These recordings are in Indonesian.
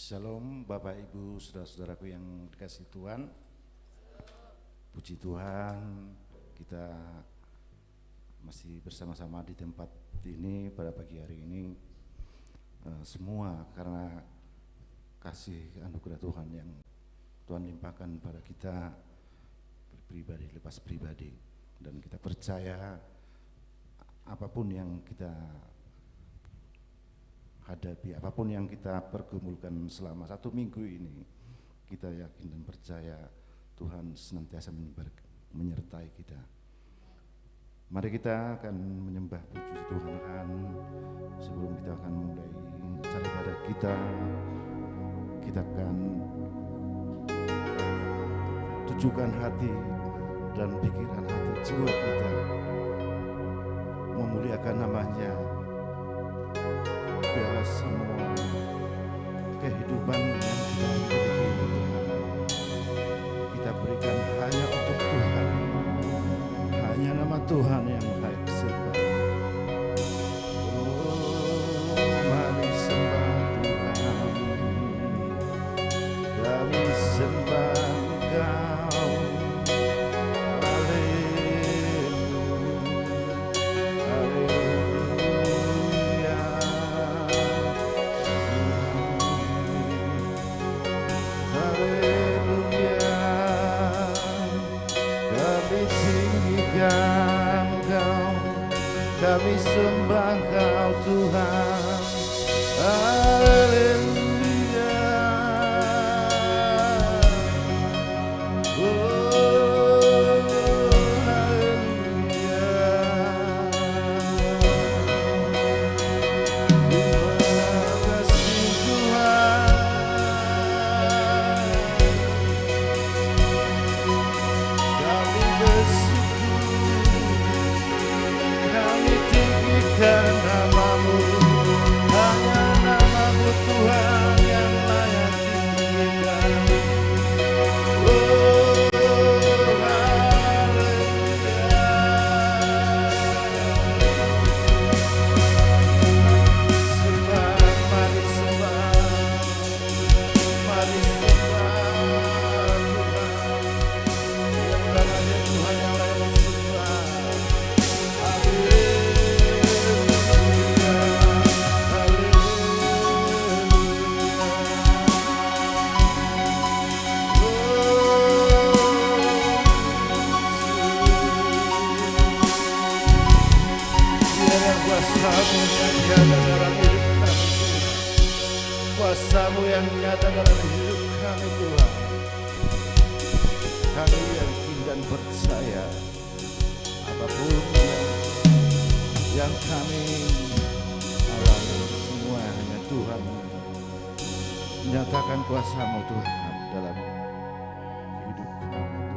Shalom Bapak Ibu saudara-saudaraku yang dikasihi Tuhan. Puji Tuhan, kita masih bersama-sama di tempat ini pada pagi hari ini. Semua karena kasih anugerah Tuhan yang Tuhan limpahkan pada kita pribadi lepas pribadi, dan kita percaya apapun yang kita hadapi, apapun yang kita pergumulkan selama 1 minggu ini, kita yakin dan percaya Tuhan senantiasa menyertai kita. Mari kita akan menyembah puji Tuhan. Sebelum kita akan mulai cara ibadah kita akan tujukan hati dan pikiran hati jiwa kita memuliakan namanya. Biarlah semua kehidupan yang kita miliki ini Tuhan, kita berikan hanya untuk Tuhan. Hanya nama Tuhan yang layak sembah. Mari sembah Tuhan, kami sembah Engkau. Kami sembah Engkau Tuhan, haleluya. Oh, haleluya. Terima kasih Tuhan. Kami bersyukur, kami tinggikan namamu, hanya namamu Tuhan yang layak ditinggikan. Oh, haleluya. Sembah, mari sembah, mari sembah Tuhan. Yang namanya Tuhan yang layak disembah. Kuasa-Mu yang nyata dalam hidup kami Tuhan. Kami yakin dan percaya apapun yang kami alami, semua hanya Tuhan menyatakan kuasa-Mu Tuhan dalam hidup kami Tuhan.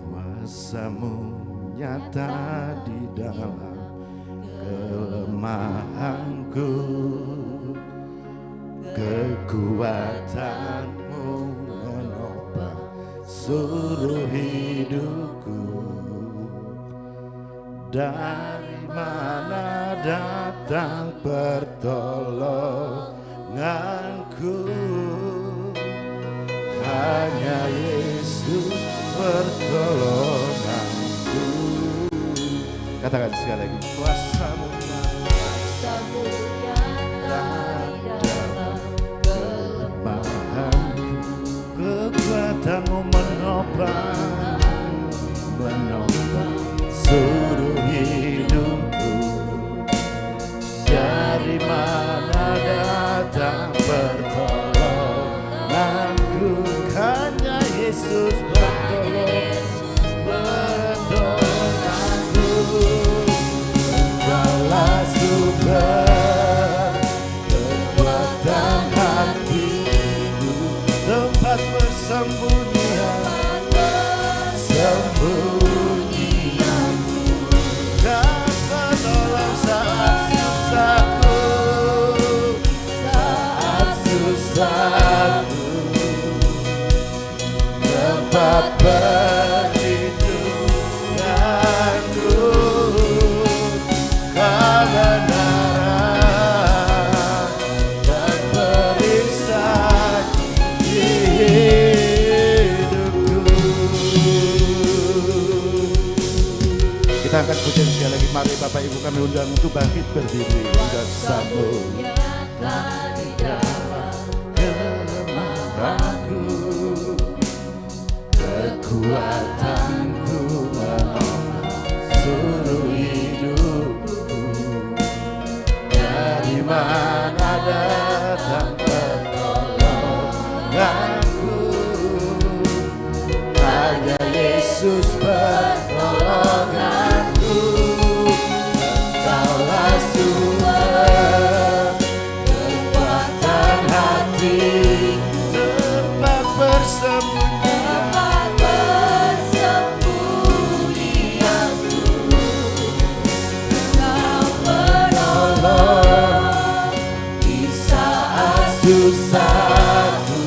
Kuasa-Mu nyata di dalam kelemahanku, kekuatan-Mu menopang seluruh hidupku. Dari mana datang pertolonganku? Hanya Yesus pertolonganku. Katakan sekali lagi, kuasa-Mu dalam kelemahanku, kekuatan-Mu menopang seluruh hidupku. Dari mana datang pertolonganku? Hanya Yesus pertolonganku. Engkaulah sumber kekuatan hatiku, tempat persembunyian, dan penolong saat susahku, tempat angkat pujian sekali lagi. Mari Bapak Ibu kami undang untuk bangkit berdiri dan sambung. Kelemahanku, kekuatanku menolak seluruh hidupku. Dari mana datang pertolonganku? Hanya Yesus pertolonganku. Engkaulah sumber kekuatan hati, tempat persembunyianku. Engkau menolong di saat susahku,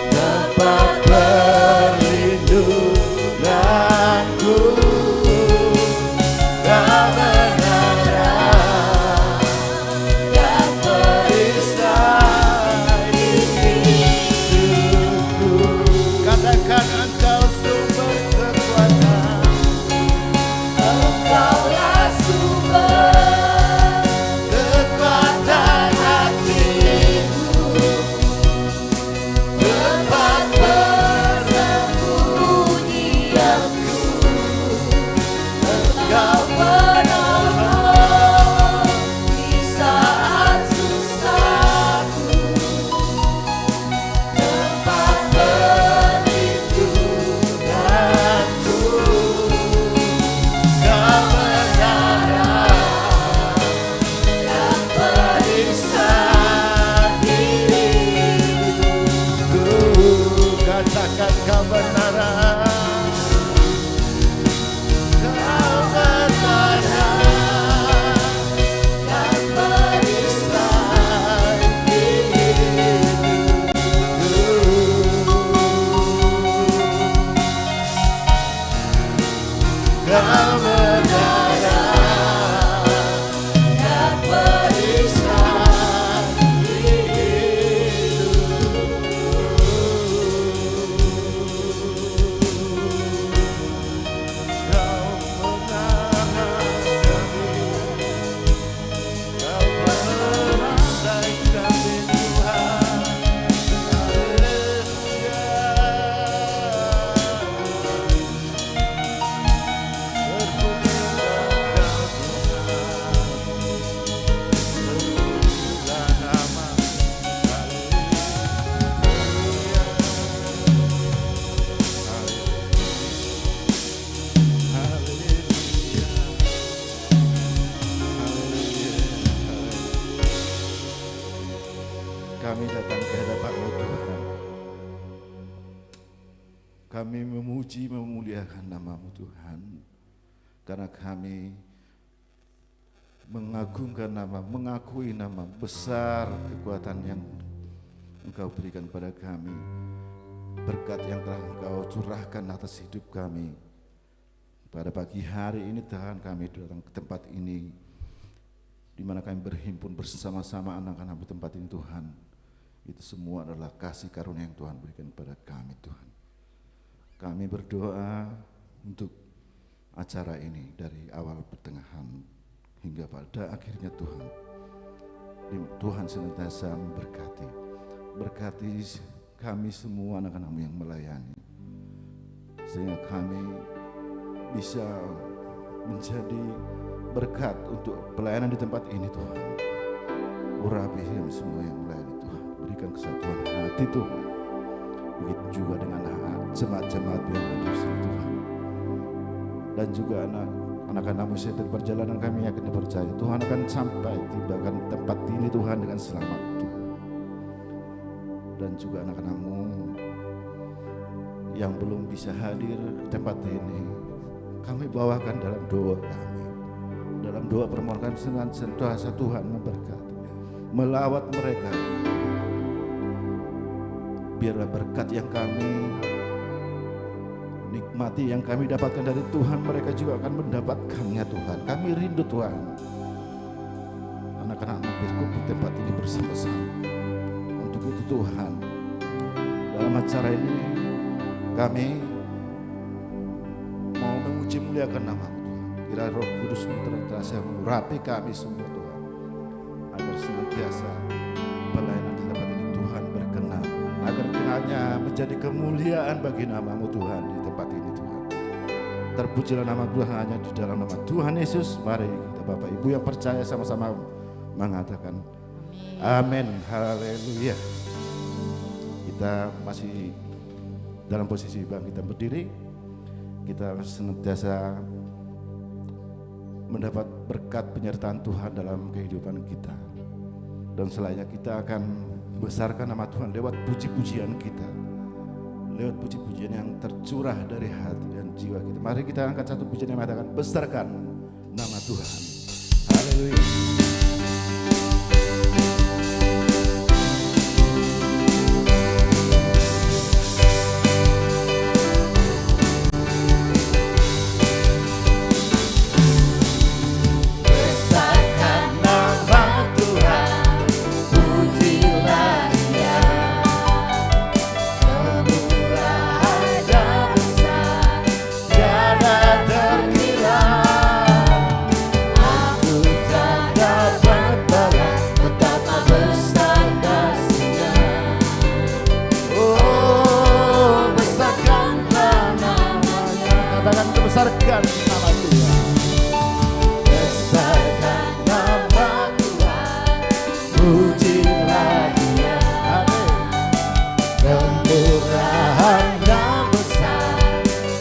tempat perlindunganku. Kebenaran dan perisai hidupku. Katakan Engkau sumber kekuatan. Engkaulah sumber kekuatan hatiku, tempat persembunyianku. Engkau menolong di saat susahku, tempat perlindunganku. Kebenaran dan perisai hidupku. Katakan kebenaran. Kami datang ke hadapan-Mu Tuhan. Kami memuji, memuliakan nama-Mu Tuhan. Karena kami mengagungkan nama, mengakui nama besar kekuatan yang Engkau berikan pada kami. Berkat yang telah Engkau curahkan atas hidup kami. Pada pagi hari ini Tuhan, kami datang ke tempat ini, di mana kami berhimpun bersama-sama anak-anak di tempat ini Tuhan. Itu semua adalah kasih karunia yang Tuhan berikan kepada kami Tuhan. Kami berdoa untuk acara ini dari awal pertengahan hingga pada akhirnya Tuhan. Tuhan senantiasa memberkati. Berkati kami semua anak-anak-Mu yang melayani. Sehingga kami bisa menjadi berkat untuk pelayanan di tempat ini Tuhan. Urapi kami semua yang melayani Tuhan. Berikan kesatuan hati Tuhan. Begitu juga dengan jemaat-jemaat yang ada di sini Tuhan. Dan juga anak-anak-Mu setiap perjalanan kami akan dipercaya Tuhan akan sampai tibakan tempat ini Tuhan dengan selamat Tuhan. Dan juga anak-anak-Mu yang belum bisa hadir tempat ini, kami bawakan dalam doa kami. Dalam doa permohonan senantiasa Tuhan memberkati, melawat mereka. Biarlah berkat yang kami nikmati, yang kami dapatkan dari Tuhan, mereka juga akan mendapatkannya Tuhan. Kami rindu Tuhan, anak-anak berkumpul di tempat ini bersama-sama. Untuk itu Tuhan, dalam acara ini kami mau memuji puji muliakan nama-Mu Tuhan. Kiranya Roh Kudus-Mu terasa mengurapi kami semua Tuhan, agar senantiasa pelayanan di tempat ini Tuhan berkenan, agar kiranya menjadi kemuliaan bagi nama-Mu Tuhan di tempat ini Tuhan. Terpujilah nama Tuhan hanya di dalam nama Tuhan Yesus. Mari kita Bapak Ibu yang percaya sama-sama mengatakan amin. Haleluya. Kita masih dalam posisi bangkit dan berdiri. Kita senantiasa mendapat berkat penyertaan Tuhan dalam kehidupan kita. Dan selainnya kita akan besarkan nama Tuhan lewat puji-pujian kita, lewat puji-pujian yang tercurah dari hati dan jiwa kita. Mari kita angkat satu pujian yang mengatakan besarkan nama Tuhan. Haleluya. Besarkan nama Tuhan, besarkan nama Tuhan, pujilah Dia. Kemurahan-Nya besar,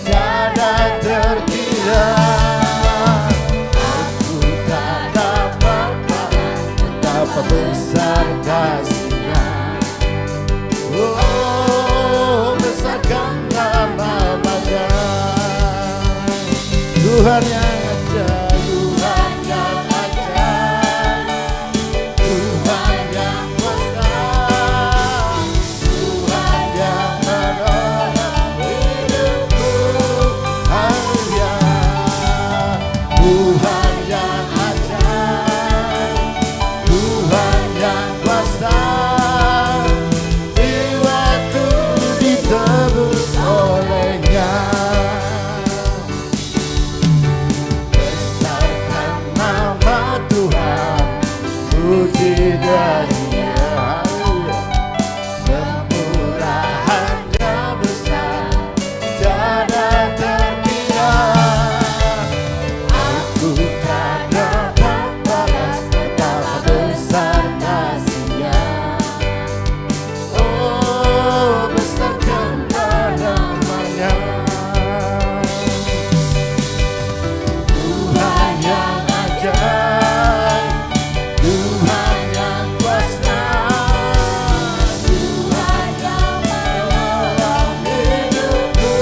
tiada terkira. Aku tak dapat balas betapa besar kasih-Nya. Oh, besarkan nama-Nya. Tuhan yang ajaib, Tuhan yang ajaib, Tuhan yang kuasa, Tuhan yang menolong hidupku. Haleluya. Tuhan yang ajaib, Tuhan yang kuasa, jiwaku ditebus oleh-Nya. Puji dan Dia, kemurahan-Nya besar, tiada terkira. Aku tak dapat balas betapa besar kasih-Nya. Oh, besarkan nama-Nya. Tuhan yang ajaib, Tuhan yang kuasa, Tuhan yang menolong hidupku.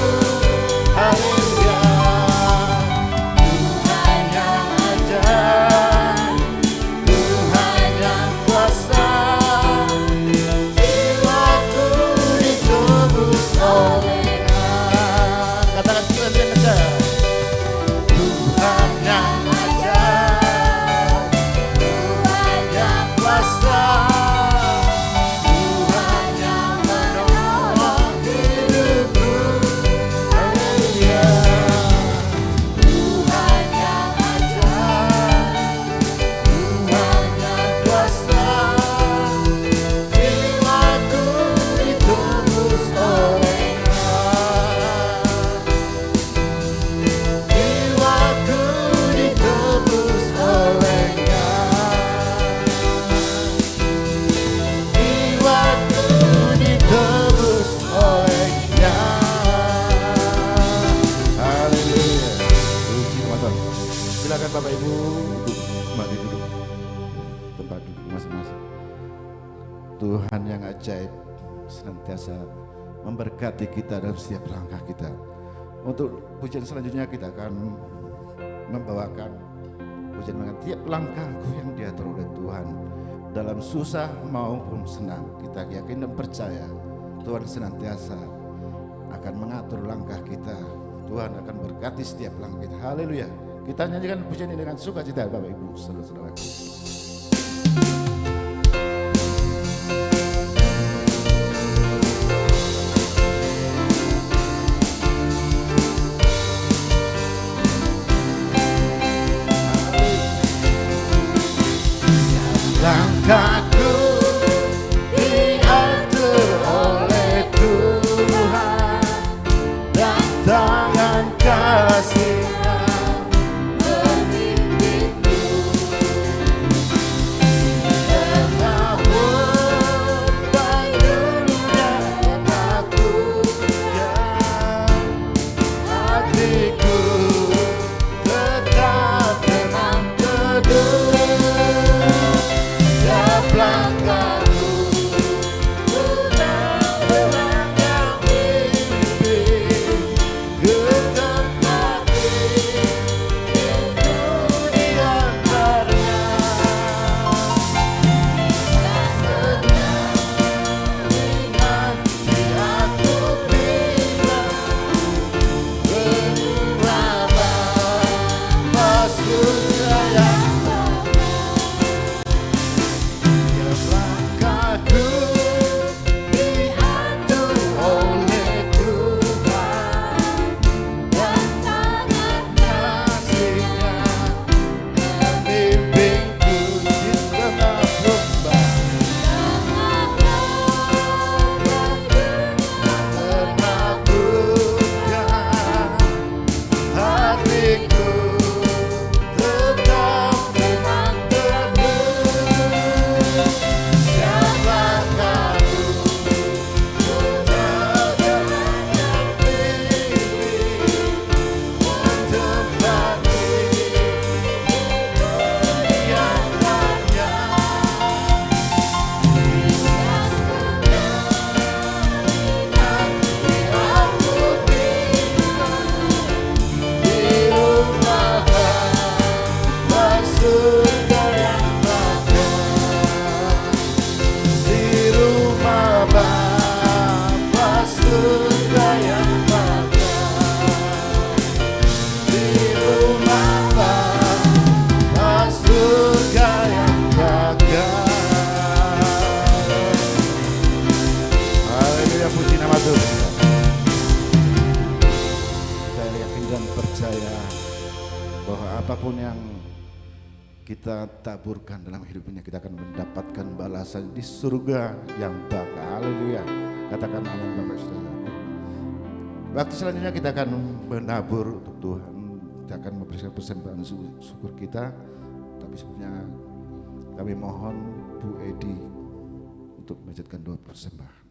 Haleluya. Tuhan yang ajaib, Tuhan yang kuasa, jiwaku ditebus oleh-Nya. Katakan Tuhan yang ajaib, Tuhan yang ajaib, Tuhan yang kuasa, Tuhan yang menolong hidupku. Haleluya. Tuhan yang ajaib, Tuhan yang kuasa, jiwaku ditebus oleh-Nya. Jiwaku ditebus oleh-Nya. Jiwaku ditebus oleh-Nya. Haleluya. Puji Tuhan. Silakan Bapak Ibu kembali duduk tempat duduk masing-masing. Tuhan yang ajaib senantiasa memberkati kita dalam setiap langkah kita. Untuk pujian selanjutnya kita akan membawakan pujian dengan tiap langkahku yang diatur oleh Tuhan dalam susah maupun senang. Kita yakin dan percaya Tuhan senantiasa akan mengatur langkah kita. Tuhan akan berkati setiap langkah kita. Haleluya. Kita nyanyikan pujian ini dengan sukacita Bapak Ibu saudara-saudaraku. bahwa apapun yang kita taburkan dalam hidup ini, kita akan mendapatkan balasan di surga yang bakal. Haleluya. Katakan amin Bapak Saudara. Waktu selanjutnya kita akan menabur untuk Tuhan. Kita akan memberikan persembahan syukur kita. Tapi sebelumnya kami mohon Bu Edi untuk melanjutkan doa persembahan.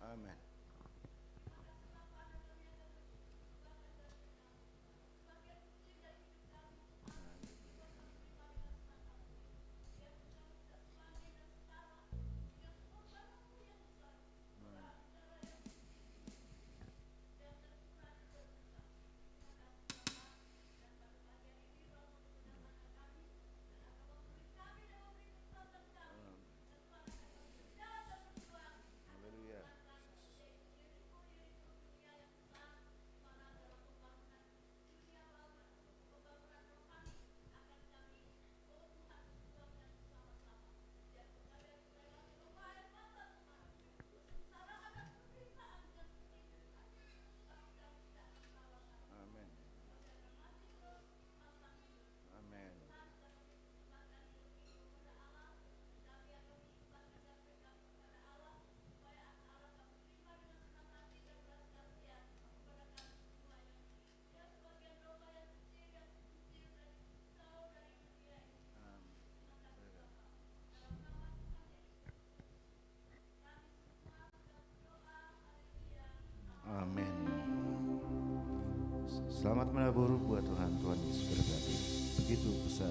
Amin. Amin. Selamat menabur buat Tuhan Yesus berkati. Begitu besar.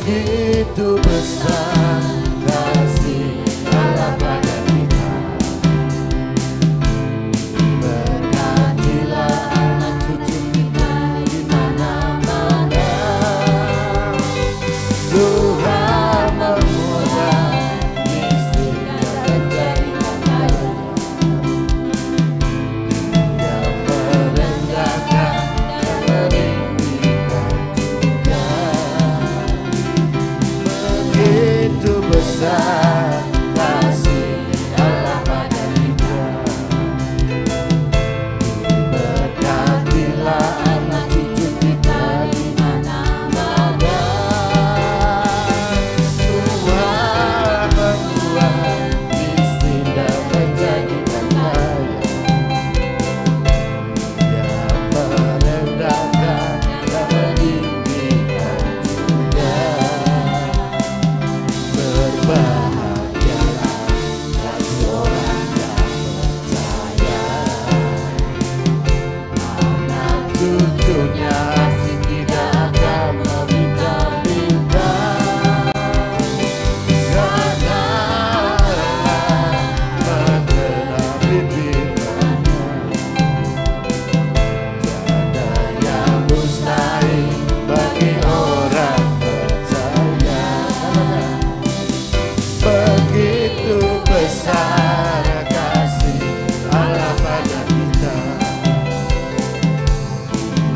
Begitu besar kasih Allah pada kita. Berkatilah anak cucu kita di mana-mana. Tuhan memurah miskin dan menjadikan kaya, yang merendahkan dan meninggikan juga. Begitu besar kasih Allah pada kita. Berkatilah anak cucu kita di mana-mana. Tuhan membuat miskin dan menjadikan kaya, yang merendahkan dan meninggikan juga. Berbahagialah bagi orang yang percaya, anak cucunya tidak akan meminta-minta, karena Allah mengenapi firman-Nya. Tiada yang mustahil bagi orang percaya. Begitu besar kasih Allah pada kita.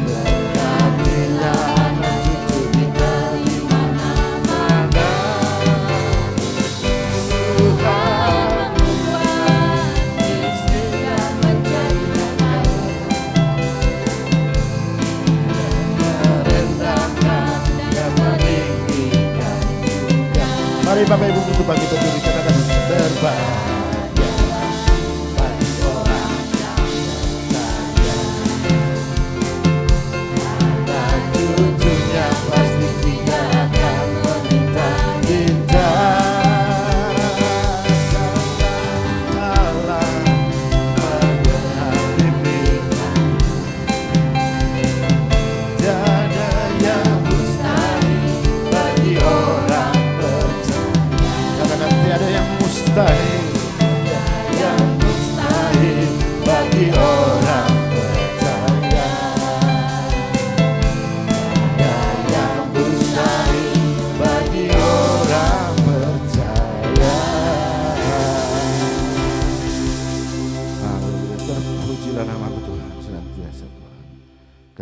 Berkatilah anak cucu kita di mana-mana. Tuhan membuat miskin dan menjadikan kaya, merendahkan dan meninggikan juga. Mari Bapak Ibu untuk bangkit berdiri, katakan berbahagialah bagi orang yang percaya.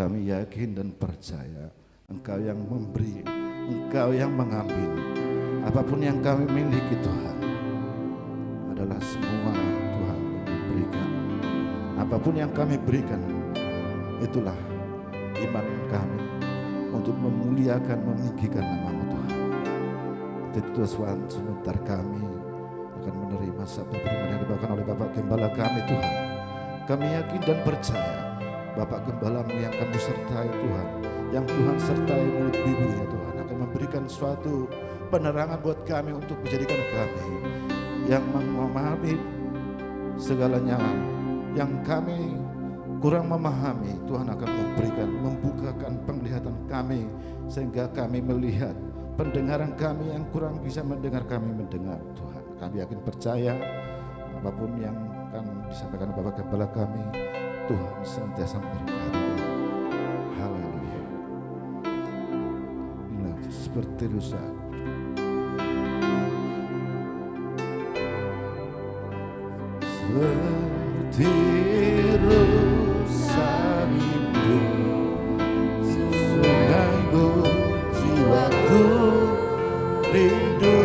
kami yakin dan percaya Engkau yang memberi, Engkau yang mengambil. Apapun yang kami miliki Tuhan adalah semua Tuhan yang memberikan. Apapun yang kami berikan, itulah iman kami untuk memuliakan, meninggikan nama-Mu Tuhan. Itu Tuhan, sebentar kami akan menerima sabda firman yang dibawakan oleh Bapak Gembala kami Tuhan. Kami yakin dan percaya Bapak Gembala-Mu yang Kamu sertai Tuhan, yang Tuhan sertai mulut bibir ya Tuhan, akan memberikan suatu penerangan buat kami untuk menjadikan kami yang memahami segalanya yang kami kurang memahami. Tuhan akan memberikan, membukakan penglihatan kami sehingga kami melihat, pendengaran kami yang kurang bisa mendengar, kami mendengar Tuhan. Kami yakin percaya apapun yang akan disampaikan Bapak Gembala kami, Tuhan senantiasa memberkati. Haleluya. Inilah seperti rusa. Seperti rusa rindu, sungaiku jiwaku rindu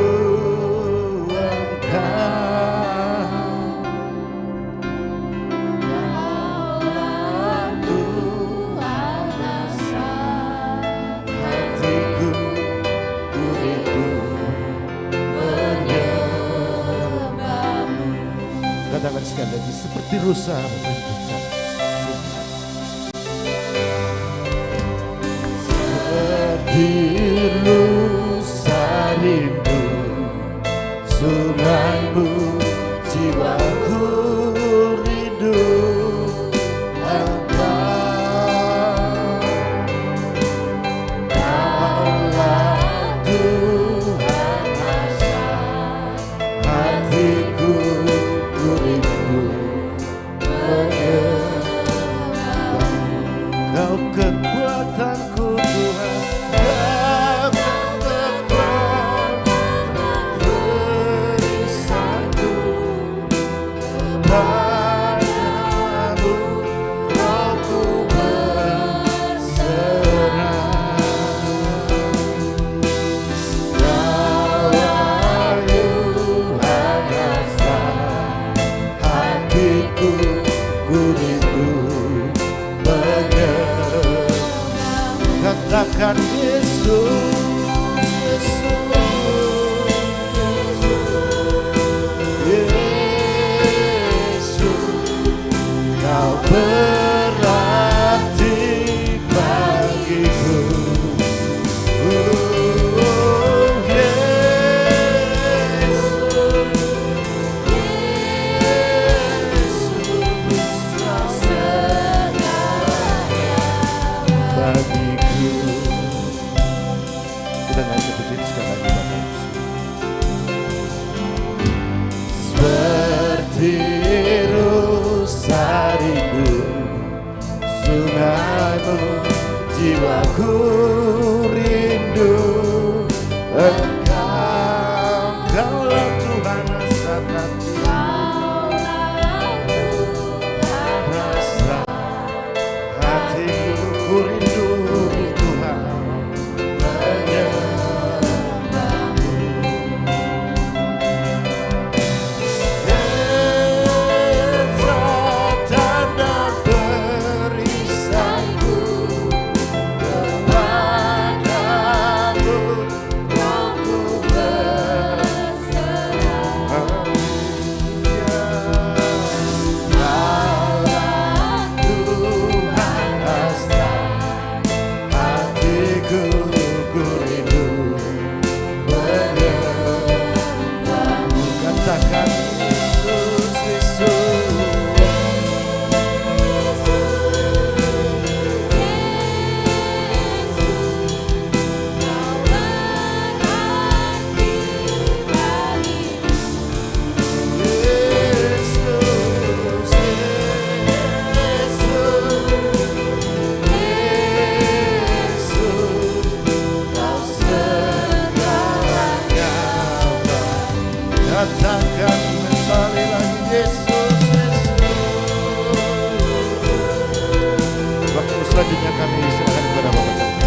sekali lagi, seperti rusa merindukan. Seperti rusa rindu sungaimu, jiwaku rindu Engkau. Kaulah Tuhan asa hatiku, Kau kekuatanku Tuhan, Kau kekuatan perisaiku. Padamu Rohku berserah. Kaulah Tuhan rasa hatiku, ku rindu mengenal. Katakan Yesus, Yesus, Yesus, Kau berarti bagiku. Oh, Yesus, bagiku. Kita nyanyi berdiri sekali lagi Bapak. Seperti rusa rindu sungaimu, jiwaku rindu Engkau. Kaulah Tuhan asa hatiku, ku rindu Tuhan menyembahmu. Kesatan dan perisaiku kepadamu, Rohku berserah. Kaulah Tuhan asa kami serahkan kepada Bapak kami.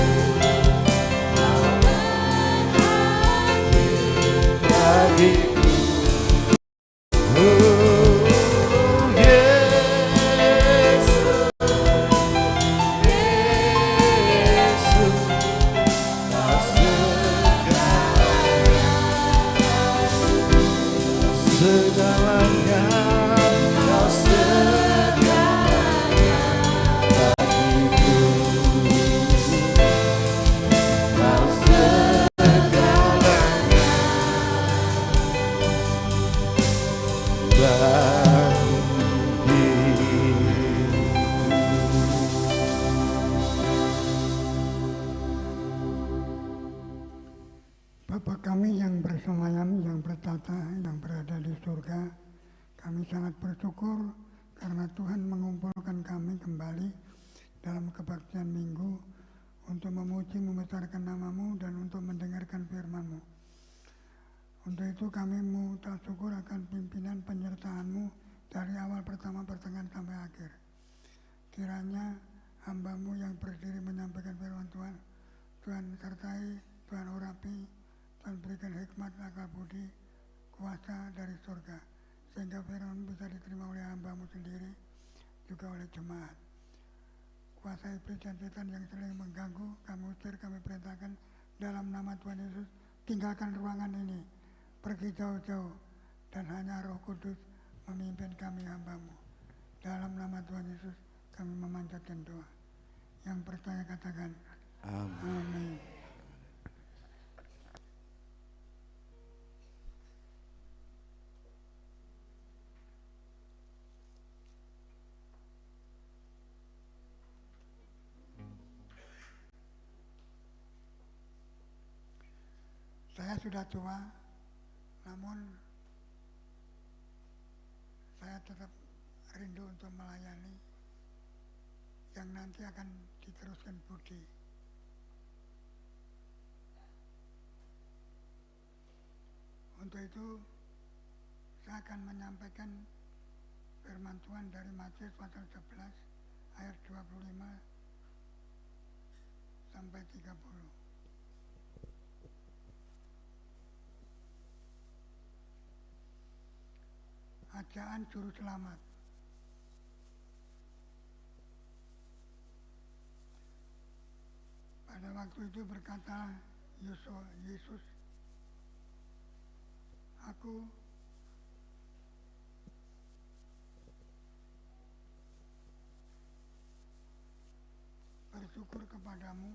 Bapa kami yang bersemayam, yang bertata, yang berada di surga, kami sangat bersyukur karena Tuhan mengumpulkan kami kembali dalam kebaktian minggu untuk memuji, membesarkan nama-Mu dan untuk mendengarkan firman-Mu. Untuk itu kami mengucap syukur akan pimpinan penyertaan-Mu dari awal pertama, pertengahan sampai akhir. Kiranya hamba-Mu yang berdiri menyampaikan firman Tuhan, Tuhan sertai, Tuhan urapi, Tuhan berikan hikmat, akal budi, kuasa dari surga, sehingga firman bisa diterima oleh hamba-Mu sendiri, juga oleh jemaat. Kuasa iblis dan setan yang sering mengganggu, kami usir, kami perintahkan dalam nama Tuhan Yesus, tinggalkan ruangan ini, pergi jauh-jauh, dan hanya Roh Kudus memimpin kami hamba-Mu. Dalam nama Tuhan Yesus, kami memanjatkan doa. Yang percaya katakan, Amin. Saya sudah tua, namun saya tetap rindu untuk melayani yang nanti akan diteruskan Budi. Untuk itu, saya akan menyampaikan firman Tuhan dari Matius pasal 11 ayat 25 sampai 30. Ajaan juru selamat. Pada waktu itu berkata Yesus, Aku bersyukur kepadamu,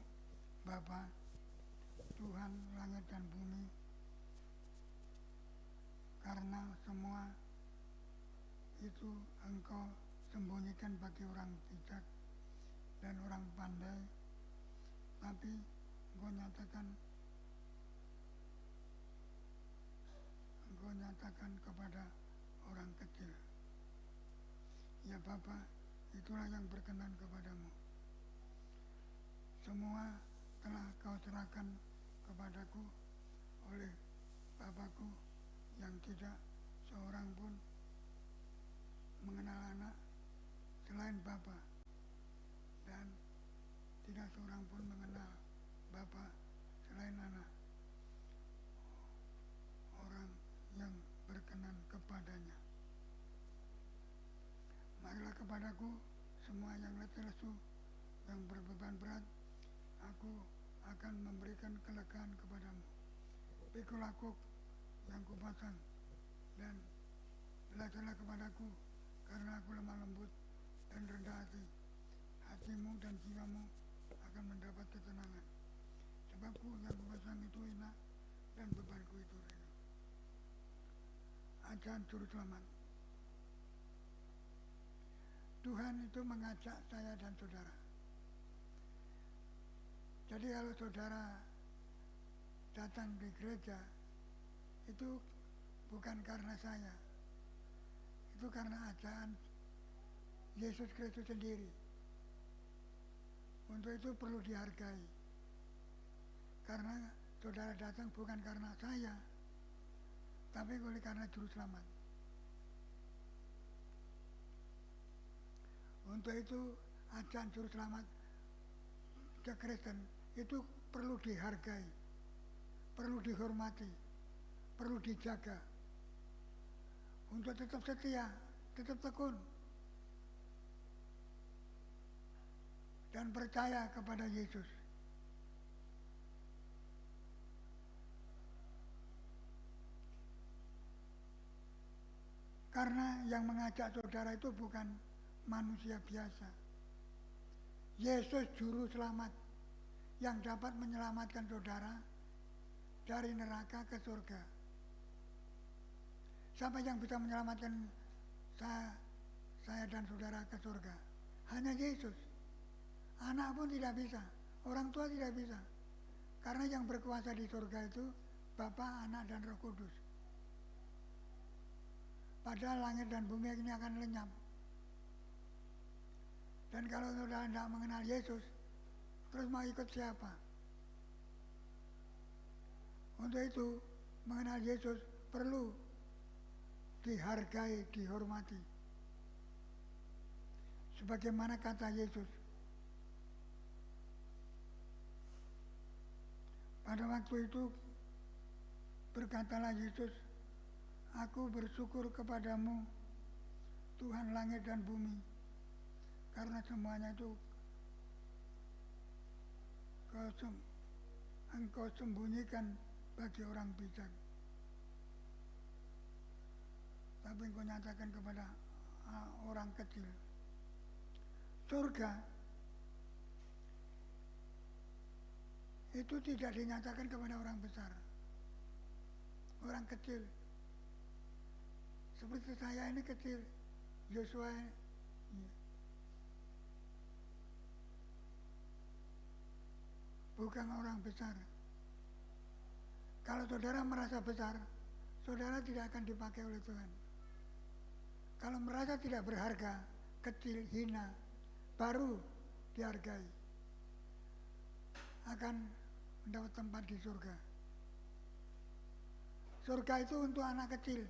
Bapa, Tuhan langit dan bumi, karena semua itu Engkau sembunyikan bagi orang bijak dan orang pandai, tapi Engkau nyatakan kepada orang kecil. Ya Bapa, itulah yang berkenan kepadamu. Semua telah Kau serahkan kepadaku oleh Bapakku yang tidak seorang pun mengenal anak selain Bapa, dan tidak seorang pun mengenal Bapa selain anak, orang yang berkenan kepadanya. Marilah kepadaku semua yang letih lesu, yang berbeban berat, aku akan memberikan kelegaan kepadamu. Pikul aku yang kupasang, dan belajarlah kepadaku, karena aku lemah lembut dan rendah hati. Hatimu dan jiwamu akan mendapat ketenangan. Sebabku yang kupasang itu hina, dan bebanku itu ringan. Ajaan juru selamat. Tuhan itu mengajak saya dan saudara. Jadi kalau saudara datang di gereja, itu bukan karena saya, itu karena ajaan Yesus Kristus sendiri. Untuk itu perlu dihargai, karena saudara datang bukan karena saya, tapi oleh karena juru selamat. Untuk itu ajaan juru selamat gereja Kristen itu perlu dihargai, perlu dihormati, perlu dijaga untuk tetap setia, tetap tekun, dan percaya kepada Yesus. Karena yang mengajak saudara itu bukan manusia biasa. Yesus juru selamat yang dapat menyelamatkan saudara dari neraka ke surga. Siapa yang bisa menyelamatkan saya dan saudara ke surga? Hanya Yesus. Anak pun tidak bisa, orang tua tidak bisa. Karena yang berkuasa di surga itu Bapa, Anak, dan Roh Kudus. Padahal langit dan bumi ini akan lenyap. Dan kalau saudara tidak mengenal Yesus, terus mau ikut siapa? Untuk itu, mengenal Yesus perlu dihargai, dihormati. Sebagaimana kata Yesus, pada waktu itu berkatalah Yesus, aku bersyukur kepadamu Tuhan langit dan bumi, karena semuanya itu engkau sembunyikan bagi orang bijak, tapi engkau nyatakan kepada orang kecil. Surga itu tidak dinyatakan kepada orang besar, orang kecil. Seperti saya ini kecil, Joshua bukan orang besar. Kalau saudara merasa besar, saudara tidak akan dipakai oleh Tuhan. Kalau merasa tidak berharga, kecil, hina, baru dihargai, akan mendapat tempat di surga. Surga itu untuk anak kecil,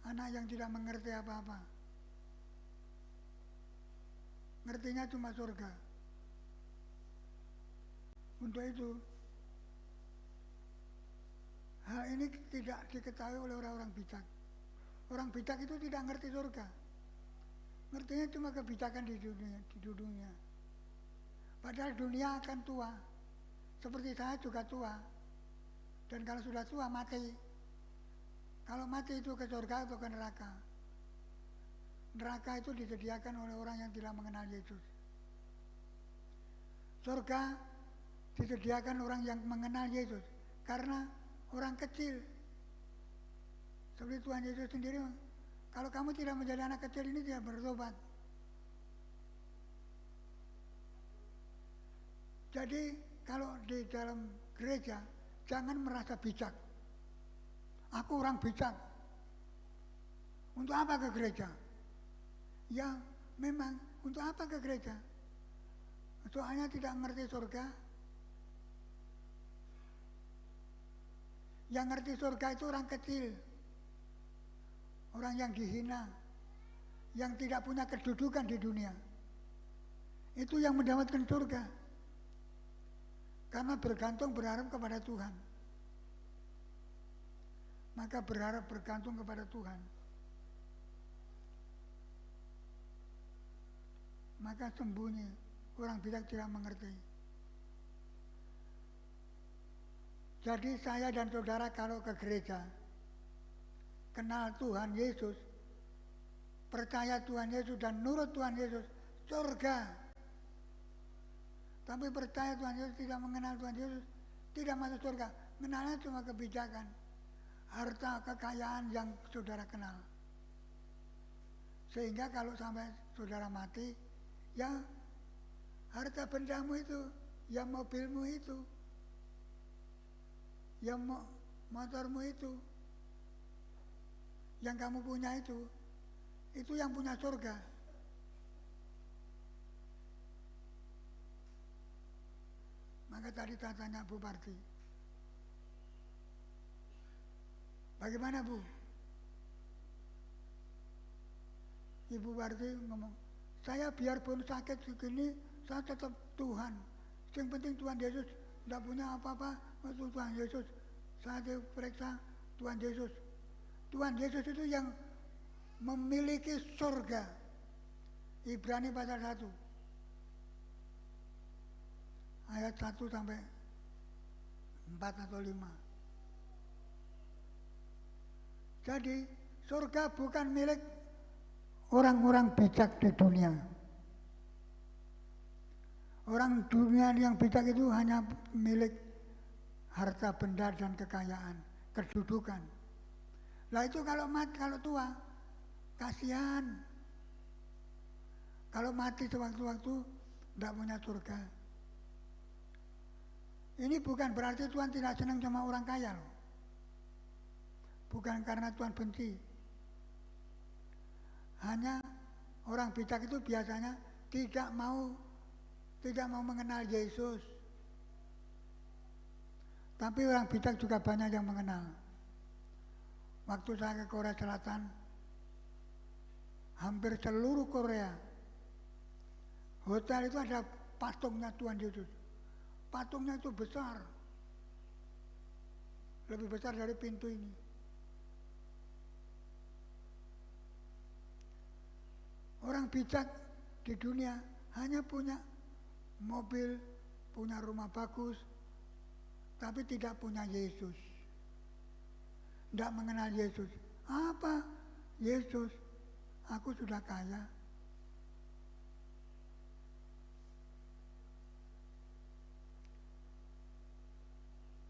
anak yang tidak mengerti apa-apa. Ngertinya cuma surga. Untuk itu, hal ini tidak diketahui oleh orang-orang bijak. Orang bijak itu tidak ngerti surga. Ngertinya cuma kebijakan di dunia. Padahal dunia akan tua. Seperti saya juga tua. Dan kalau sudah tua, mati. Kalau mati itu ke surga atau ke neraka. Neraka itu disediakan oleh orang yang tidak mengenal Yesus. Surga disediakan orang yang mengenal Yesus. Karena orang kecil. Seperti Tuhan Yesus sendiri, kalau kamu tidak menjadi anak kecil ini tidak bertobat. Jadi kalau di dalam gereja, jangan merasa bijak. Aku orang bijak. Untuk apa ke gereja? Ya memang untuk apa ke gereja? Soalnya tidak mengerti surga. Yang ngerti surga itu orang kecil. Orang yang dihina. Yang tidak punya kedudukan di dunia. Itu yang mendapatkan surga. Karena berharap kepada Tuhan. Maka bergantung kepada Tuhan. Maka sembunyi, orang bijak tidak mengerti. Jadi saya dan saudara kalau ke gereja, kenal Tuhan Yesus, percaya Tuhan Yesus dan nurut Tuhan Yesus, surga. Tapi percaya Tuhan Yesus tidak mengenal Tuhan Yesus, tidak masuk surga. Kenalnya cuma kebijakan, harta, kekayaan yang saudara kenal. Sehingga kalau sampai saudara mati, ya harta bendamu itu, ya mobilmu itu, ya motormu itu, yang kamu punya itu yang punya surga. Maka tadi tanya Bu Parti, bagaimana Bu? Ibu Parti ngomong, saya biarpun sakit begini saya tetap Tuhan. Yang penting Tuhan Yesus tidak punya apa-apa. Waktu Tuhan Yesus saya diperiksa Tuhan Yesus. Tuhan Yesus itu yang memiliki surga. Ibrani pasal 1 ayat 1 sampai 4 atau 5. Jadi surga bukan milik orang-orang bijak di dunia. Orang dunia yang bijak itu hanya milik harta benda dan kekayaan, kedudukan. Lah itu kalau mati, kalau tua, kasihan. Kalau mati sewaktu-waktu tidak punya surga. Ini bukan berarti Tuhan tidak senang sama orang kaya loh. Bukan karena Tuhan benci. Hanya orang bijak itu biasanya tidak mau mengenal Yesus. Tapi orang bijak juga banyak yang mengenal. Waktu saya ke Korea Selatan, hampir seluruh Korea, hotel itu ada patungnya Tuhan Yesus. Patungnya itu besar, lebih besar dari pintu ini. Orang bijak di dunia hanya punya mobil, punya rumah bagus, tapi tidak punya Yesus. Tidak mengenal Yesus. Apa? Yesus, aku sudah kaya.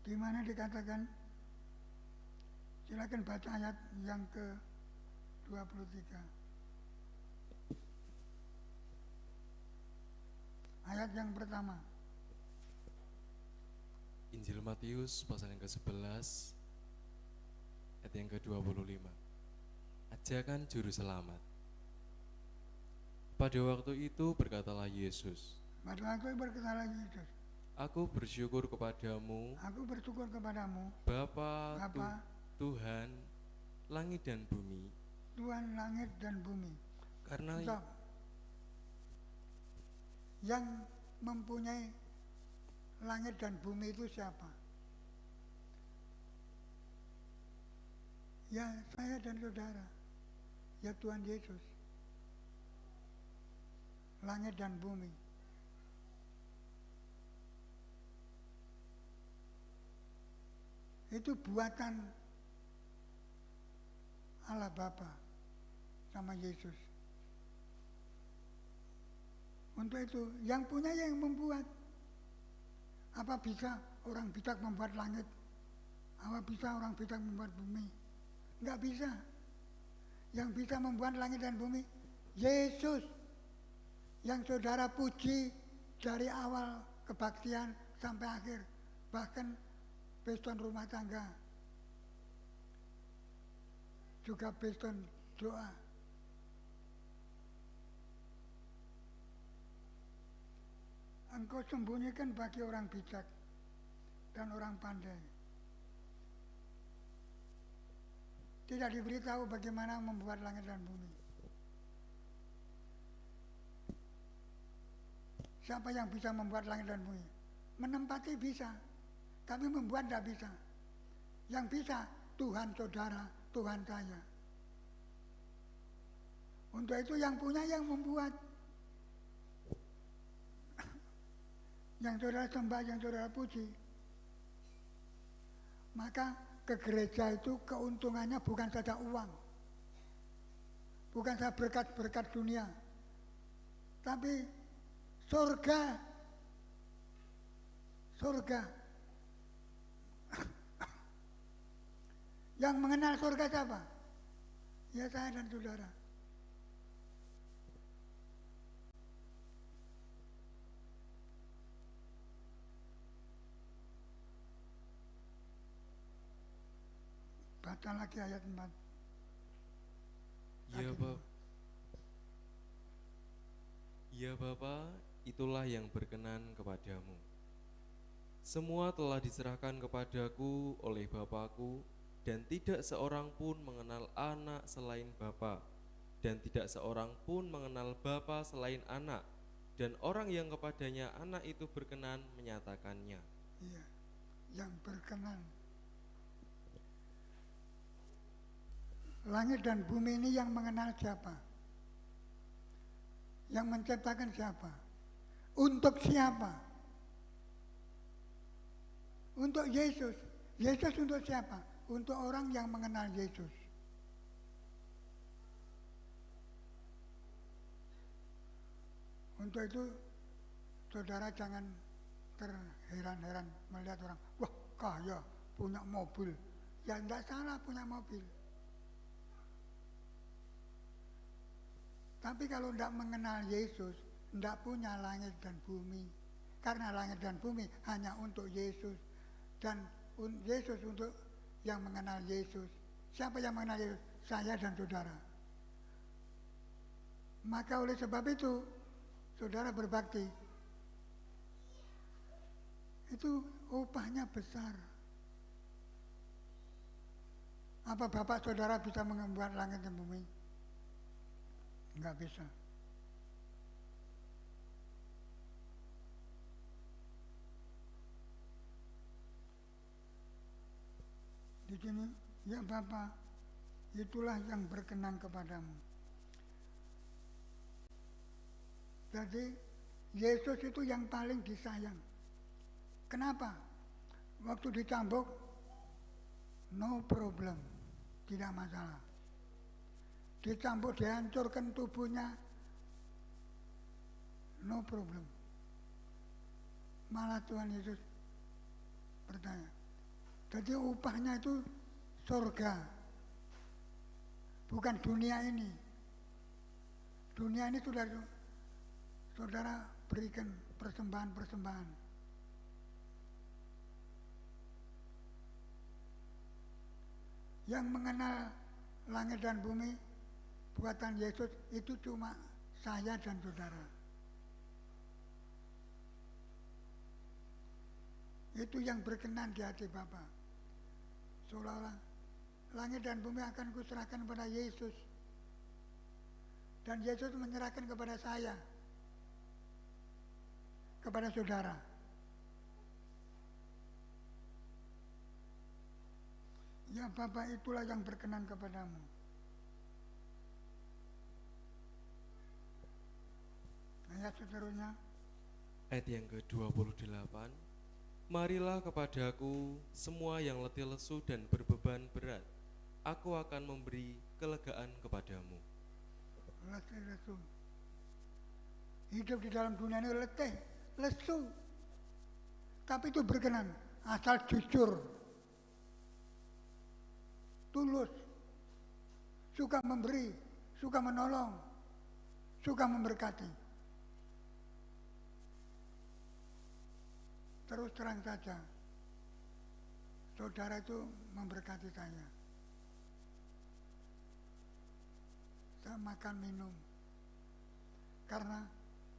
Di mana dikatakan, silakan baca ayat yang ke-23. Ayat yang pertama. Injil Matius pasal yang ke-11 ayat yang ke-25. Ajakan juru selamat. Pada waktu itu berkatalah Yesus, Pada waktu itu berkatalah Yesus, Aku bersyukur kepadamu, aku bersyukur kepadamu, Bapa, Bapa, Tuhan, langit dan bumi, Tuhan langit dan bumi. karena Stop. Yang mempunyai langit dan bumi itu siapa? Ya saya dan saudara, ya Tuhan Yesus. Langit dan bumi. Itu buatan Allah Bapa sama Yesus. Untuk itu, yang punya yang membuat. Apa bisa orang bijak membuat langit? Apa bisa orang bijak membuat bumi? Enggak bisa. Yang bisa membuat langit dan bumi, Yesus. Yang saudara puji dari awal kebaktian sampai akhir. Bahkan based on rumah tangga. Juga based on doa. Engkau sembunyikan bagi orang bijak dan orang pandai. Tidak diberitahu bagaimana membuat langit dan bumi. Siapa yang bisa membuat langit dan bumi? Menempati bisa, tapi membuat tidak bisa. Yang bisa Tuhan saudara, Tuhan saya. Untuk itu yang punya yang membuat. Yang saudara sembah, yang saudara puji. Maka ke gereja itu keuntungannya bukan saja uang. Bukan saja berkat-berkat dunia. Tapi surga. Surga. Yang mengenal surga siapa? Ya saya dan saudara. Baca lagi ayat 4. Ya Bapa, itulah yang berkenan kepadamu. Semua telah diserahkan kepadaku oleh Bapakku, dan tidak seorang pun mengenal anak selain Bapa, dan tidak seorang pun mengenal Bapa selain anak, dan orang yang kepadanya anak itu berkenan menyatakannya. Iya, yang berkenan. Langit dan bumi ini yang mengenal siapa? Yang menciptakan siapa? Untuk siapa? Untuk Yesus. Yesus untuk siapa? Untuk orang yang mengenal Yesus. Untuk itu, saudara jangan terheran-heran melihat orang, wah kaya, punya mobil. Ya tidak salah punya mobil. Tapi kalau tidak mengenal Yesus, tidak punya langit dan bumi. Karena langit dan bumi hanya untuk Yesus. Dan Yesus untuk yang mengenal Yesus. Siapa yang mengenal Yesus? Saya dan saudara. Maka oleh sebab itu, saudara berbakti. Itu upahnya besar. Apa bapak saudara bisa membuat langit dan bumi? Enggak bisa. Di sini, ya Bapa, itulah yang berkenan kepadamu. Jadi, Yesus itu yang paling disayang. Kenapa? Waktu dicambuk, no problem, tidak masalah. Dicambuk, dihancurkan tubuhnya, no problem. Malah Tuhan Yesus bertanya. Jadi upahnya itu surga, bukan dunia ini. Dunia ini sudah saudara berikan persembahan-persembahan. Yang mengenal langit dan bumi, buatan Yesus itu cuma saya dan saudara. Itu yang berkenan di hati Bapa. Seolah-olah langit dan bumi akan kuserahkan kepada Yesus. Dan Yesus menyerahkan kepada saya, kepada saudara. Ya Bapa, itulah yang berkenan kepadamu. Ayat seterusnya. Ayat yang ke-28. Marilah kepadaku semua yang letih lesu dan berbeban berat, aku akan memberi kelegaan kepadamu. Letih lesu. Hidup di dalam dunia ini letih, lesu. Tapi itu berkenan, asal jujur, tulus, suka memberi, suka menolong, suka memberkati. Terus terang saja, saudara itu memberkati saya. Saya makan minum, karena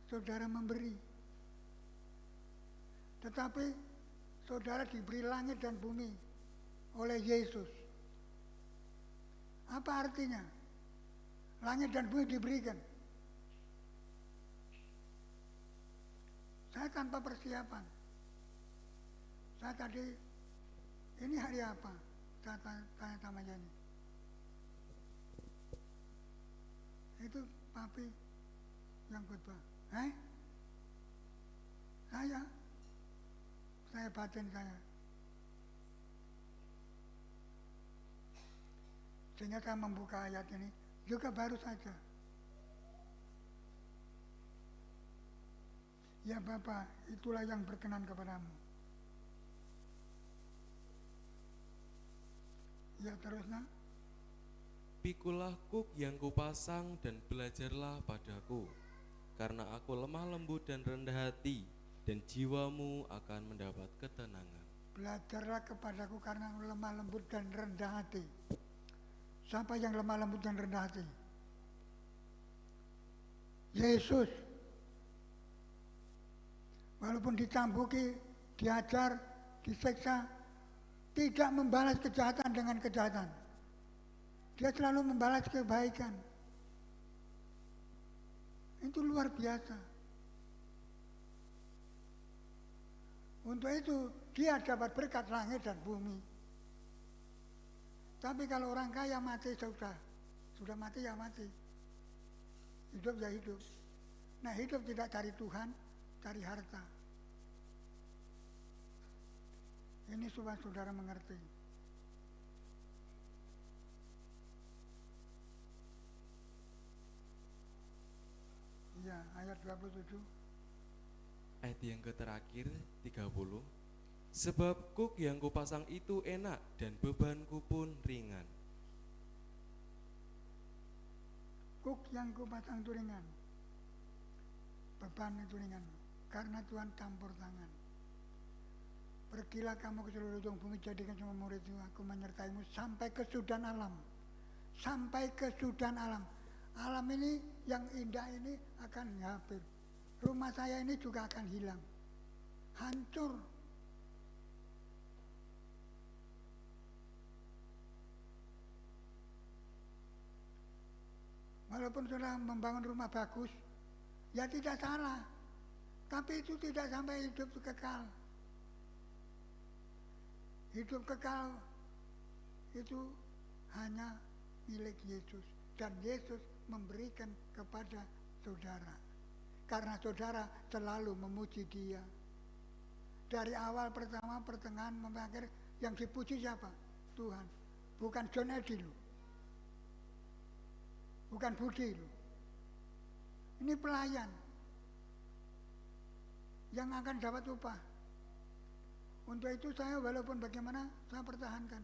saudara memberi. Tetapi saudara diberi langit dan bumi oleh Yesus. Apa artinya? Langit dan bumi diberikan. Saya tanpa persiapan. Saya tadi, ini hari apa? Saya tanya sama Jani. Itu papi yang khotbah. Saya batin saya. Sehingga saya membuka ayat ini juga baru saja. Ya Bapa, itulah yang berkenan kepadamu. Ya terusnya. Pikulah kuk yang kupasang dan belajarlah padaku, karena aku lemah lembut dan rendah hati, dan jiwamu akan mendapat ketenangan. Belajarlah kepadaku karena lemah lembut dan rendah hati. Siapa yang lemah lembut dan rendah hati? Yesus. Walaupun dicambuki, diajar, diseksa, tidak membalas kejahatan dengan kejahatan. Dia selalu membalas kebaikan. Itu luar biasa. Untuk itu dia dapat berkat langit dan bumi. Tapi kalau orang kaya mati sudah mati ya mati. Hidup ya hidup. Nah hidup tidak cari Tuhan, cari harta. Ini supaya saudara mengerti. Ya, ayat 27. Ayat yang terakhir 30. Sebab kuk yang kupasang itu enak dan bebanku pun ringan. Kuk yang kupasang itu ringan. Beban itu ringan. Karena Tuhan campur tangan. Pergilah kamu ke seluruh ujung bumi, jadikan semua muridku, aku menyertaimu sampai kesudahan alam. Sampai kesudahan alam. Alam ini yang indah ini akan hampir. Rumah saya ini juga akan hilang. Hancur. Walaupun sudah membangun rumah bagus, ya tidak salah. Tapi itu tidak sampai hidup kekal. Hidup kekal itu hanya milik Yesus. Dan Yesus memberikan kepada saudara. Karena saudara selalu memuji dia. Dari awal, pertama, pertengahan, sampai akhir, yang dipuji siapa? Tuhan. Bukan John Eddy loh. Bukan Budi loh. Ini pelayan yang akan dapat upah. Untuk itu saya walaupun bagaimana saya pertahankan.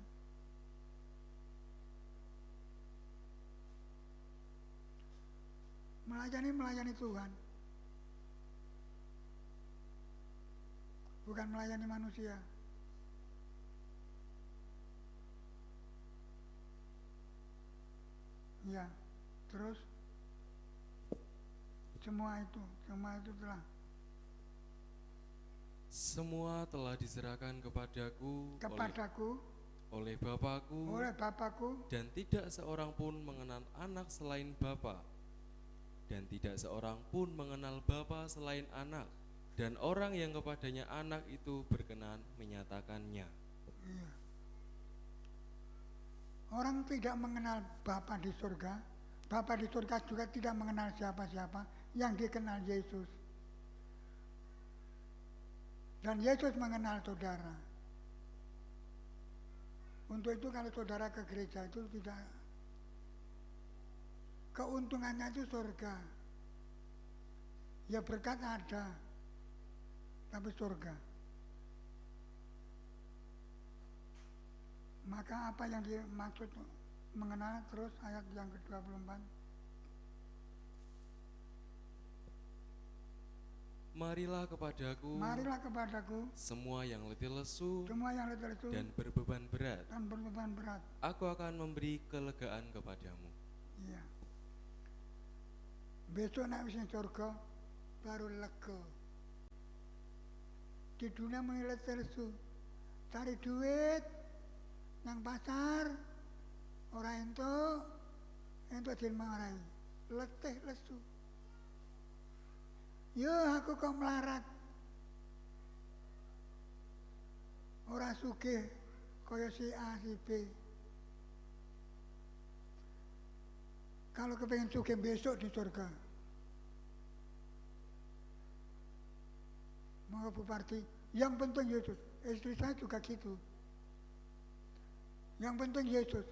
Melayani Tuhan. Bukan melayani manusia. Ya, terus semua itu telah diserahkan kepadaku oleh Bapakku, dan tidak seorang pun mengenal anak selain Bapa, dan tidak seorang pun mengenal Bapa selain anak, dan orang yang kepadanya anak itu berkenan menyatakannya. Iya. Orang tidak mengenal Bapa di surga, Bapa di surga juga tidak mengenal siapa-siapa, yang dikenal Yesus. Dan Yesus mengenal saudara. Untuk itu kalau saudara ke gereja itu tidak, keuntungannya itu surga. Ya berkat ada, tapi surga. Maka apa yang dimaksud mengenal, terus ayat yang ke-24. Marilah kepadaku semua yang letih lesu dan berbeban berat. Aku akan memberi kelegaan kepadamu. Iya. Besok nak wis surga baru lega. Di dunia mulai letih lesu, cari duit nang pasar, orang ento dimarahi, letih lesu. Yo aku kok melarat. Ora sugih kaya si A si B. Kalau kepengen sugih besok di surga. Mau Buparti, yang penting Yesus. Istri saya juga gitu. Yang penting Yesus.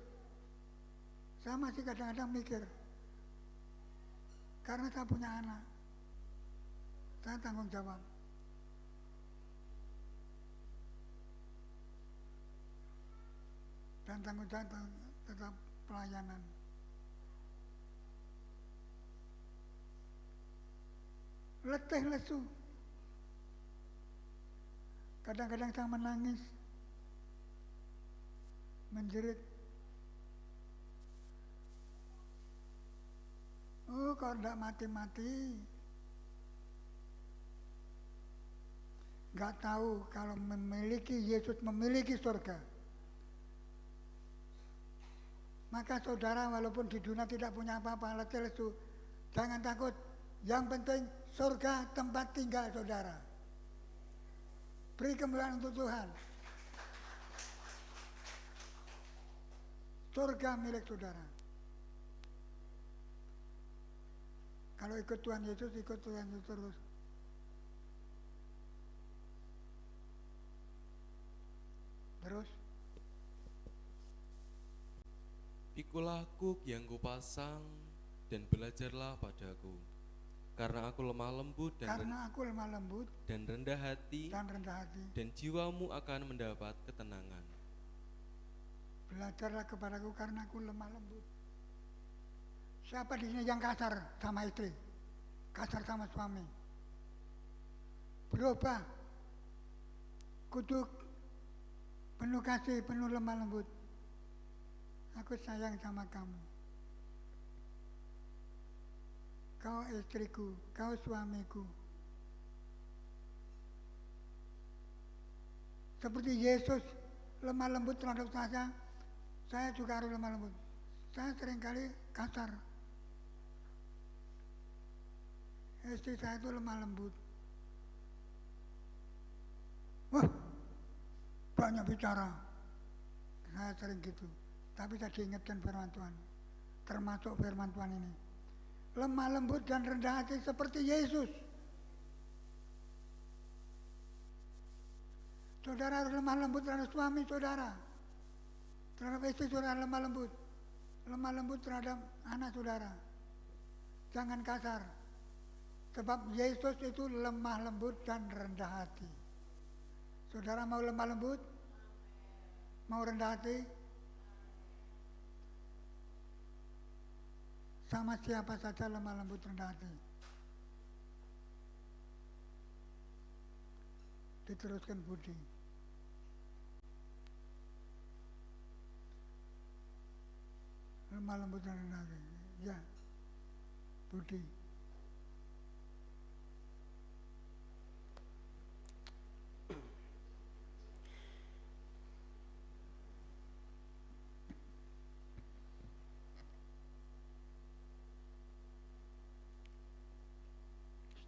Saya masih kadang-kadang mikir. Karena saya punya anak. Saya tanggung jawab. Dan tanggung jawab tetap pelayanan. Letih lesu. Kadang-kadang saya menangis, menjerit. Oh, kalau tidak mati-mati. Gak tahu kalau memiliki Yesus, memiliki surga. Maka saudara walaupun di dunia tidak punya apa-apa, letih lesu, jangan takut. Yang penting surga tempat tinggal saudara. Beri kemuliaan untuk Tuhan. Surga milik saudara. Kalau ikut Tuhan Yesus, ikut Tuhan Yesus terus. Terus, Pikulah kuk yang kupasang dan belajarlah padaku, karena aku lemah lembut dan rendah hati, dan jiwamu akan mendapat ketenangan. Belajarlah kepadaku karena aku lemah lembut. Siapa di sini yang kasar sama istri, kasar sama suami? Berubah, kudu penuh kasih, penuh lemah lembut. Aku sayang sama kamu. Kau istriku, kau suamiku. Seperti Yesus lemah lembut terhadap saya juga harus lemah lembut. Saya seringkali kasar. Istri saya itu lemah lembut. Wah, banyak bicara. Saya sering gitu. Tapi saya diingatkan firman Tuhan. Termasuk firman Tuhan ini. Lemah lembut dan rendah hati seperti Yesus. Saudara harus lemah lembut terhadap suami saudara. Terhadap istri saudara lemah lembut. Lemah lembut terhadap anak saudara. Jangan kasar. Sebab Yesus itu lemah lembut dan rendah hati. Saudara mau lemah lembut? Mau rendah hati? Sama siapa saja lemah lembut rendah hati. Diteruskan Budi. Lemah lembut dan rendah hati. Ya, Budi.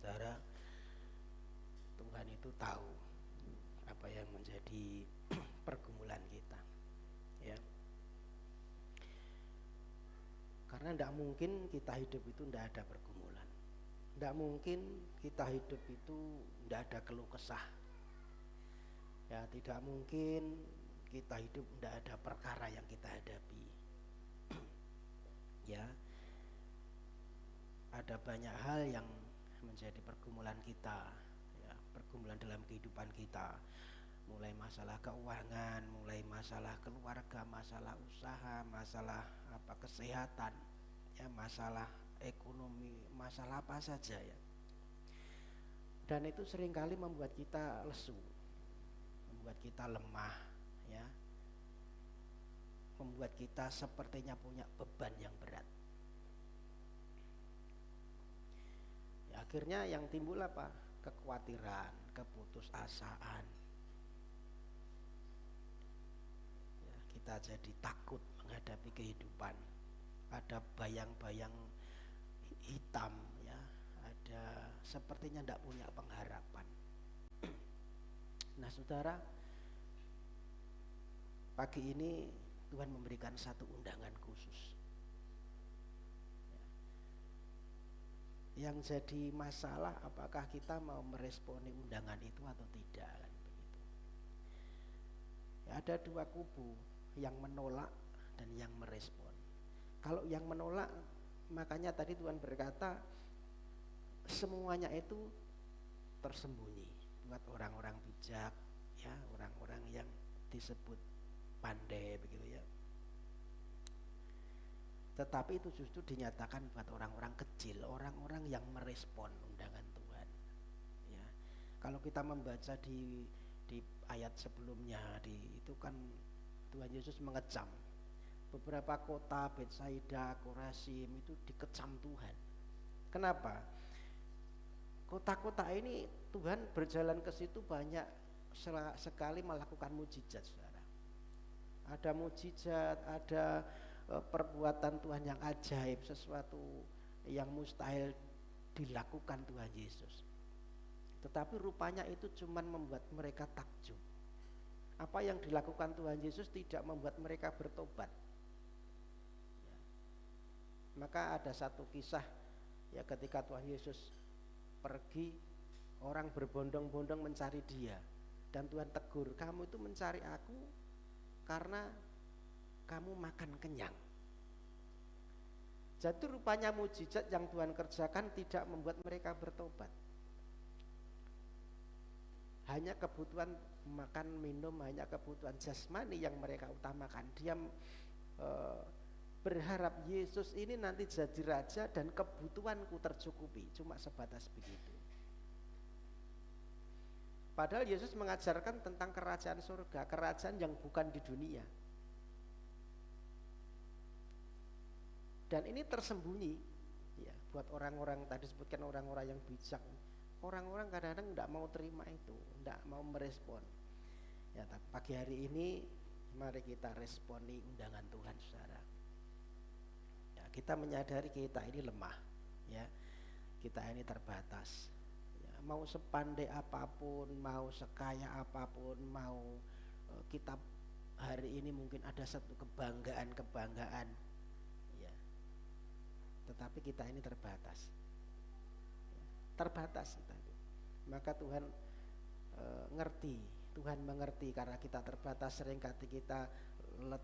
Saudara, Tuhan itu tahu apa yang menjadi pergumulan kita, ya. Karena tidak mungkin kita hidup itu tidak ada pergumulan, tidak mungkin kita hidup itu tidak ada keluh kesah, ya. Tidak mungkin kita hidup tidak ada perkara yang kita hadapi, ya. Ada banyak hal yang menjadi pergumulan kita, ya, pergumulan dalam kehidupan kita, mulai masalah keuangan, mulai masalah keluarga, masalah usaha, masalah kesehatan, ya, masalah ekonomi, masalah apa saja, ya. Dan itu seringkali membuat kita lesu, membuat kita lemah, ya, membuat kita sepertinya punya beban yang berat. Akhirnya yang timbul apa? Kekhawatiran, keputusasaan. Ya, kita jadi takut menghadapi kehidupan. Ada bayang-bayang hitam, ya. Ada sepertinya tidak punya pengharapan. Nah, saudara, pagi ini Tuhan memberikan satu undangan khusus. Yang jadi masalah apakah kita mau meresponi undangan itu atau tidak, kan begitu. Ya, ada dua kubu, yang menolak dan yang merespon. Kalau yang menolak, makanya tadi Tuhan berkata semuanya itu tersembunyi buat orang-orang bijak, ya, orang-orang yang disebut pandai, begitu, ya. Tetapi itu justru dinyatakan buat orang-orang kecil, orang-orang yang merespon undangan Tuhan, ya. Kalau kita membaca di ayat sebelumnya, itu kan Tuhan Yesus mengecam beberapa kota, Betsaida, Korazim, itu dikecam Tuhan. Kenapa? Kota-kota ini Tuhan berjalan ke situ banyak sekali melakukan mujizat, saudara. Ada mujizat, ada perbuatan Tuhan yang ajaib, sesuatu yang mustahil dilakukan Tuhan Yesus. Tetapi rupanya itu cuman membuat mereka takjub. Apa yang dilakukan Tuhan Yesus tidak membuat mereka bertobat. Maka ada satu kisah ya, ketika Tuhan Yesus pergi, orang berbondong-bondong mencari dia, dan Tuhan tegur, kamu itu mencari aku karena kamu makan kenyang. Jadi rupanya mujizat yang Tuhan kerjakan tidak membuat mereka bertobat. Hanya kebutuhan makan minum, hanya kebutuhan jasmani yang mereka utamakan. Dia berharap Yesus ini nanti jadi raja dan kebutuhanku tercukupi, cuma sebatas begitu. Padahal Yesus mengajarkan tentang kerajaan surga, kerajaan yang bukan di dunia. Dan ini tersembunyi ya, buat orang-orang tadi sebutkan orang-orang yang bijak. Orang-orang kadang-kadang tidak mau terima itu, tidak mau merespon. Ya, tapi pagi hari ini mari kita responi undangan Tuhan, saudara. Ya, kita menyadari kita ini lemah, ya, kita ini terbatas. Ya, mau sepandai apapun, mau sekaya apapun, mau kita hari ini mungkin ada satu kebanggaan, ya, tetapi kita ini terbatas. Terbatas kita itu. Maka Tuhan Tuhan mengerti karena kita terbatas, seringkali kita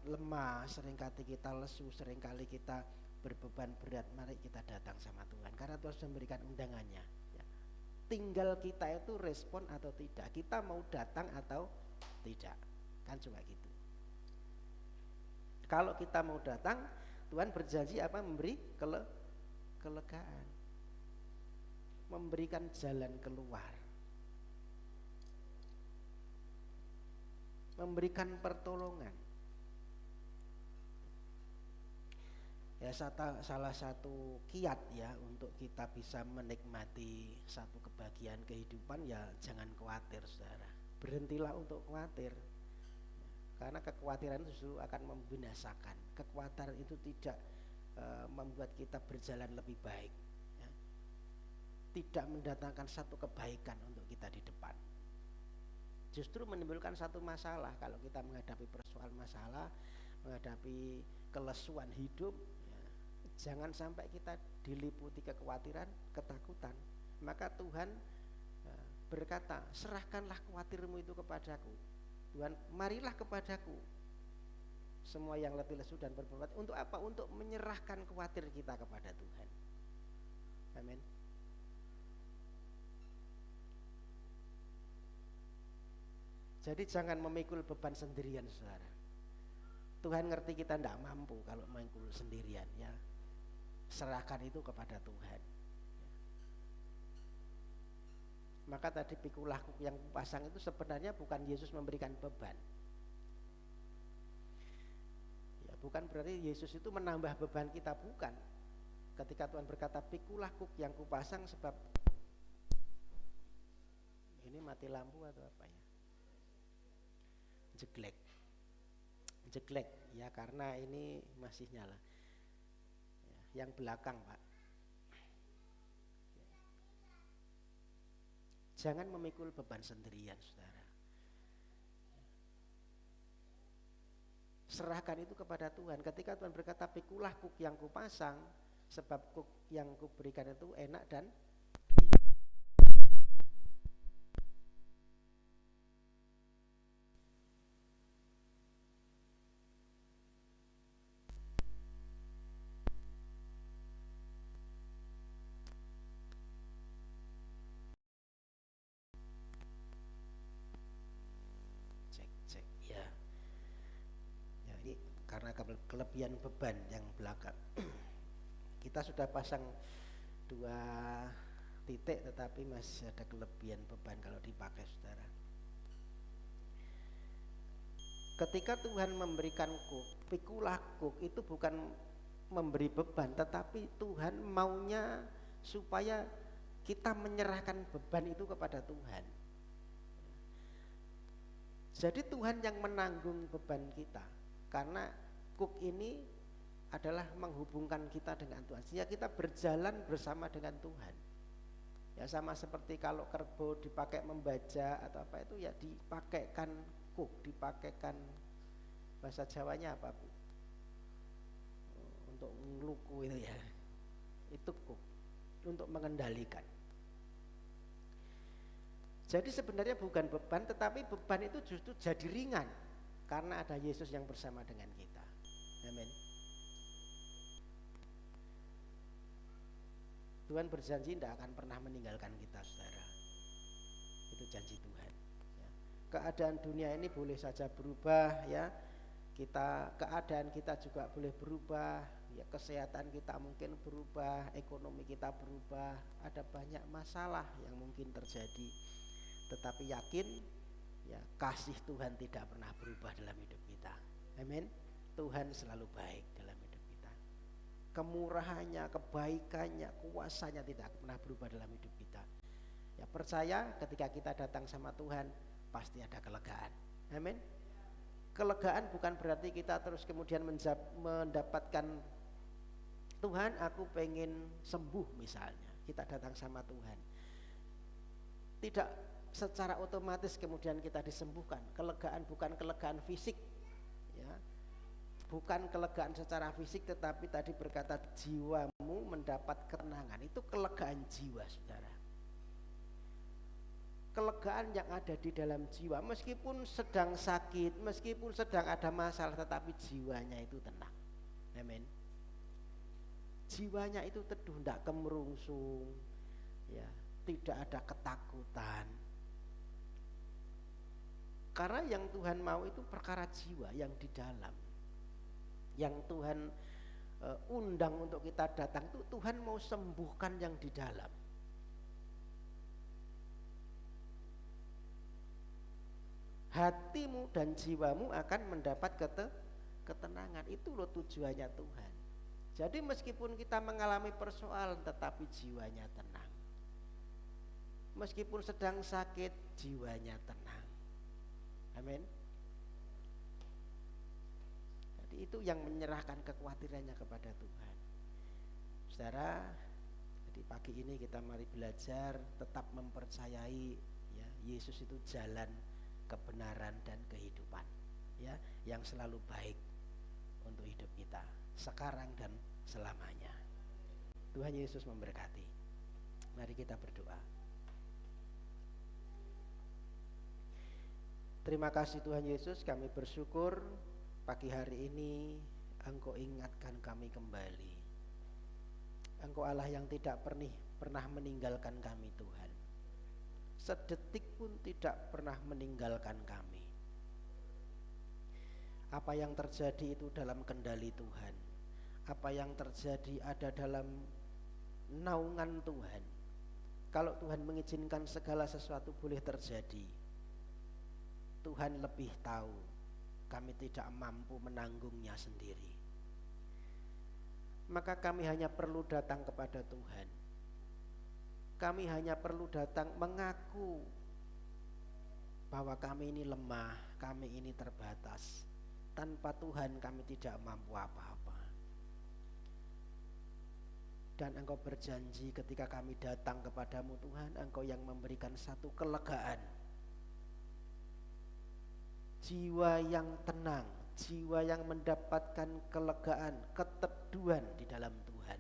lemah, seringkali kita lesu, seringkali kita berbeban berat. Mari kita datang sama Tuhan karena Tuhan sudah memberikan undangannya ya. Tinggal kita itu respon atau tidak, kita mau datang atau tidak, kan cuma gitu. Kalau kita mau datang, Tuhan berjanji apa? Memberi kelegaan, memberikan jalan keluar, memberikan pertolongan. Ya, salah satu kiat ya untuk kita bisa menikmati satu kebahagiaan kehidupan ya jangan khawatir, saudara. Berhentilah untuk khawatir. Karena kekhawatiran itu justru akan membinasakan. Kekhawatiran itu tidak membuat kita berjalan lebih baik. Tidak mendatangkan satu kebaikan untuk kita di depan, justru menimbulkan satu masalah. Kalau kita menghadapi persoalan masalah, menghadapi kelesuan hidup ya, jangan sampai kita diliputi kekhawatiran, ketakutan. Maka Tuhan berkata, serahkanlah khawatirmu itu kepadaku. Tuhan, marilah kepadaku semua yang letih lesu dan berbeban. Untuk apa? Untuk menyerahkan khawatir kita kepada Tuhan. Amin. Jadi jangan memikul beban sendirian, saudara. Tuhan ngerti kita tidak mampu kalau memikul sendirian ya. Serahkan itu kepada Tuhan. Maka tadi pikulah kuk yang kupasang itu sebenarnya bukan Yesus memberikan beban. Ya, bukan berarti Yesus itu menambah beban kita, bukan. Ketika Tuhan berkata pikulah kuk yang kupasang, sebab ini mati lampu atau apa ya? Jeglek ya, karena ini masih nyala ya, yang belakang Pak. Jangan memikul beban sendirian, saudara. Serahkan itu kepada Tuhan. Ketika Tuhan berkata pikulah kuk yang kupasang, sebab kuk yang kuberikan itu enak dan karena kelebihan beban yang belakang. Kita sudah pasang 2 titik tetapi masih ada kelebihan beban kalau dipakai, saudara. Ketika Tuhan memberikan kuk, pikulah kuk, itu bukan memberi beban, tetapi Tuhan maunya supaya kita menyerahkan beban itu kepada Tuhan. Jadi Tuhan yang menanggung beban kita, karena kuk ini adalah menghubungkan kita dengan Tuhan, sehingga kita berjalan bersama dengan Tuhan. Ya sama seperti kalau kerbau dipakai membaja atau apa itu ya dipakaikan kuk, dipakaikan bahasa Jawanya apa Bu? Untuk ngeluku itu ya. Itu kuk untuk mengendalikan. Jadi sebenarnya bukan beban, tetapi beban itu justru jadi ringan karena ada Yesus yang bersama dengan kita. Amin. Tuhan berjanji tidak akan pernah meninggalkan kita, saudara. Itu janji Tuhan. Ya. Keadaan dunia ini boleh saja berubah, ya. Keadaan kita juga boleh berubah, ya. Kesehatan kita mungkin berubah, ekonomi kita berubah, ada banyak masalah yang mungkin terjadi. Tetapi yakin, ya, kasih Tuhan tidak pernah berubah dalam hidup kita. Amin. Tuhan selalu baik dalam hidup kita. Kemurahannya, kebaikannya, kuasanya tidak pernah berubah dalam hidup kita. Ya, percaya ketika kita datang sama Tuhan pasti ada kelegaan. Amin. Kelegaan bukan berarti kita terus kemudian mendapatkan Tuhan aku pengen sembuh misalnya. Kita datang sama Tuhan. Tidak secara otomatis kemudian kita disembuhkan. Kelegaan bukan kelegaan fisik, ya. Bukan kelegaan secara fisik, tetapi tadi berkata jiwamu mendapat ketenangan. Itu kelegaan jiwa, saudara. Kelegaan yang ada di dalam jiwa, meskipun sedang sakit, meskipun sedang ada masalah, tetapi jiwanya itu tenang. Amin. Jiwanya itu teduh, tidak kemerungsung, ya, tidak ada ketakutan. Karena yang Tuhan mau itu perkara jiwa yang di dalam. Yang Tuhan undang untuk kita datang itu Tuhan mau sembuhkan yang di dalam. Hatimu dan jiwamu akan mendapat ketenangan. Itu loh tujuannya Tuhan. Jadi meskipun kita mengalami persoalan tetapi jiwanya tenang. Meskipun sedang sakit jiwanya tenang. Amin. Jadi itu yang menyerahkan kekhawatirannya kepada Tuhan. Saudara, jadi pagi ini kita mari belajar tetap mempercayai, ya, Yesus itu jalan kebenaran dan kehidupan, ya, yang selalu baik untuk hidup kita sekarang dan selamanya. Tuhan Yesus memberkati. Mari kita berdoa. Terima kasih Tuhan Yesus, kami bersyukur pagi hari ini Engkau ingatkan kami kembali. Engkau Allah yang tidak pernah meninggalkan kami Tuhan. Sedetik pun tidak pernah meninggalkan kami. Apa yang terjadi itu dalam kendali Tuhan. Apa yang terjadi ada dalam naungan Tuhan. Kalau Tuhan mengizinkan segala sesuatu boleh terjadi, Tuhan lebih tahu. Kami tidak mampu menanggungnya sendiri. Maka kami hanya perlu datang kepada Tuhan. Kami hanya perlu datang mengaku bahwa kami ini lemah, kami ini terbatas. Tanpa Tuhan kami tidak mampu apa-apa. Dan Engkau berjanji ketika kami datang kepadamu Tuhan, Engkau yang memberikan satu kelegaan. Jiwa yang tenang, jiwa yang mendapatkan kelegaan, keteduhan di dalam Tuhan.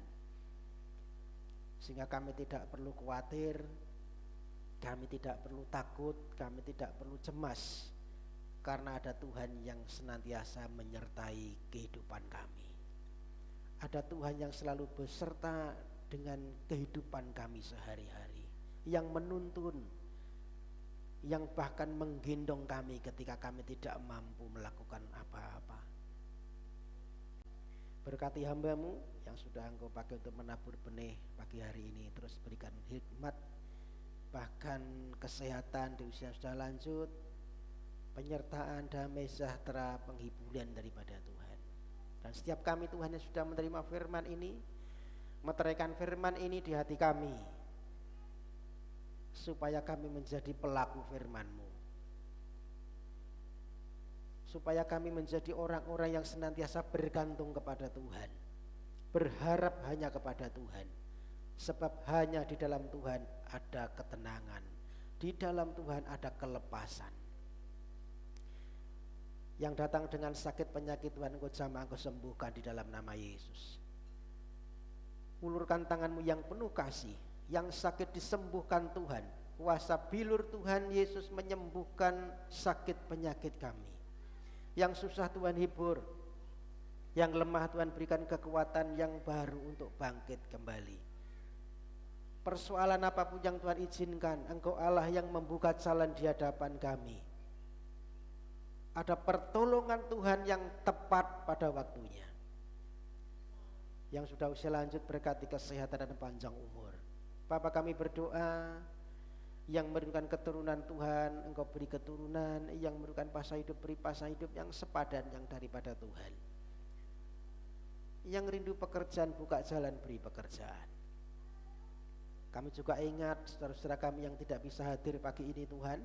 Sehingga kami tidak perlu khawatir, kami tidak perlu takut, kami tidak perlu cemas. Karena ada Tuhan yang senantiasa menyertai kehidupan kami. Ada Tuhan yang selalu beserta dengan kehidupan kami sehari-hari. Yang menuntun, yang bahkan menggendong kami ketika kami tidak mampu melakukan apa-apa. Berkati hamba-Mu yang sudah Engkau pakai untuk menabur benih pagi hari ini. Terus berikan hikmat, bahkan kesehatan di usia sudah lanjut, penyertaan, damai sejahtera, penghiburan daripada Tuhan. Dan setiap kami Tuhan yang sudah menerima firman ini, meteraikan firman ini di hati kami, supaya kami menjadi pelaku firman-Mu, supaya kami menjadi orang-orang yang senantiasa bergantung kepada Tuhan, berharap hanya kepada Tuhan, Sebab hanya di dalam Tuhan ada ketenangan, di dalam Tuhan ada kelepasan. Yang datang dengan sakit penyakit Tuhan engkau jamah, engkau sembuhkan di dalam nama Yesus. Ulurkan tanganmu yang penuh kasih, yang sakit disembuhkan Tuhan. Kuasa bilur Tuhan Yesus menyembuhkan sakit penyakit kami. Yang susah Tuhan hibur, yang lemah Tuhan berikan kekuatan yang baru untuk bangkit kembali. Persoalan apapun yang Tuhan izinkan, Engkau Allah yang membuka jalan di hadapan kami. Ada pertolongan Tuhan yang tepat pada waktunya. Yang sudah usia lanjut berkati kesehatan dan panjang umur. Bapa, kami berdoa, yang merindukan keturunan Tuhan Engkau beri keturunan, yang merindukan pasang hidup beri pasang hidup yang sepadan yang daripada Tuhan. Yang rindu pekerjaan buka jalan beri pekerjaan. Kami juga ingat saudara-saudara kami yang tidak bisa hadir pagi ini Tuhan,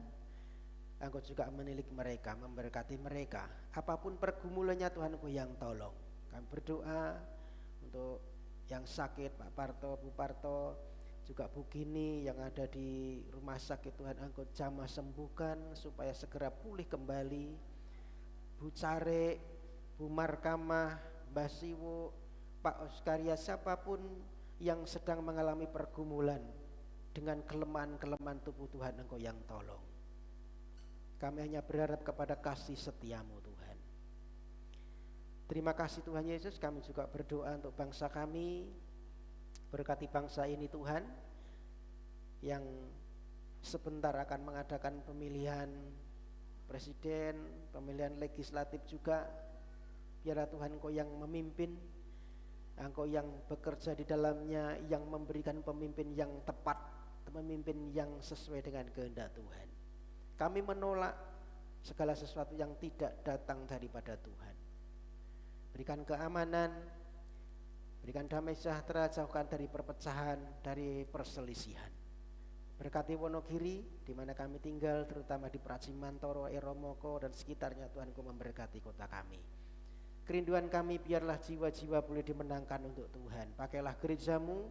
Engkau juga menilik mereka, memberkati mereka. Apapun pergumulannya Tuhan Engkau yang tolong. Kami berdoa untuk yang sakit Pak Parto, Bu Parto, juga Bu Gini yang ada di rumah sakit Tuhan Engkau jamah sembuhkan supaya segera pulih kembali. Bu Care, Bu Markamah, Mbah Siwo, Pak Oskaria, siapapun yang sedang mengalami pergumulan dengan kelemahan-kelemahan tubuh Tuhan Engkau yang tolong. Kami hanya berharap kepada kasih setiamu Tuhan. Terima kasih Tuhan Yesus. Kami juga berdoa untuk bangsa kami. Berkati bangsa ini Tuhan, yang sebentar akan mengadakan pemilihan presiden, pemilihan legislatif juga. Biarlah Tuhan Engkau yang memimpin, Engkau yang bekerja di dalamnya, yang memberikan pemimpin yang tepat, pemimpin yang sesuai dengan kehendak Tuhan. Kami menolak segala sesuatu yang tidak datang daripada Tuhan. Berikan keamanan, berikan damai sejahtera, jauhkan dari perpecahan, dari perselisihan. Berkati Wonogiri di mana kami tinggal, terutama di Pracimantoro, Eromoko dan sekitarnya. Tuhan Engkau memberkati kota kami. Kerinduan kami biarlah jiwa-jiwa boleh dimenangkan untuk Tuhan. Pakailah gerejamu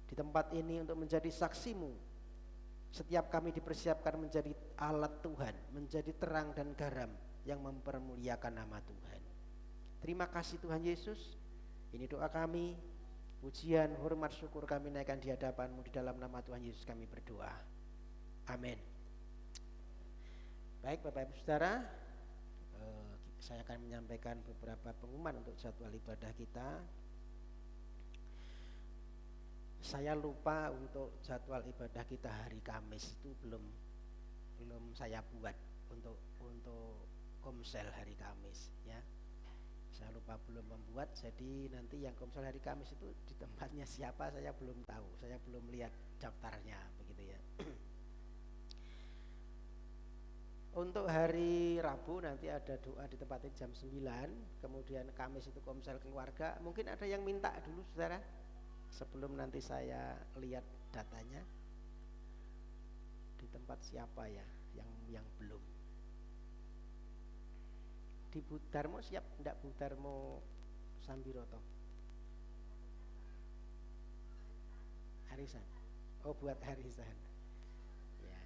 di tempat ini untuk menjadi saksimu. Setiap kami dipersiapkan menjadi alat Tuhan, menjadi terang dan garam yang mempermuliakan nama Tuhan. Terima kasih Tuhan Yesus. Ini doa kami, pujian, hormat, syukur kami naikkan di hadapan-Mu, di dalam nama Tuhan Yesus kami berdoa. Amin. Baik Bapak Ibu Saudara, saya akan menyampaikan beberapa pengumuman untuk jadwal ibadah kita. Saya lupa untuk jadwal ibadah kita hari Kamis itu belum saya buat untuk komsel hari Kamis ya. Saya lupa belum membuat, jadi nanti yang komsel hari Kamis itu di tempatnya siapa saya belum tahu. Saya belum lihat daftarnya begitu ya. Untuk hari Rabu nanti ada doa di tempatnya jam 9. Kemudian Kamis itu komsel keluarga. Mungkin ada yang minta dulu saudara, sebelum nanti saya lihat datanya. Di tempat siapa ya yang belum. Di Budarmo siap enggak? Budarmo Sambiroto Harisan. Oh buat harisan ya.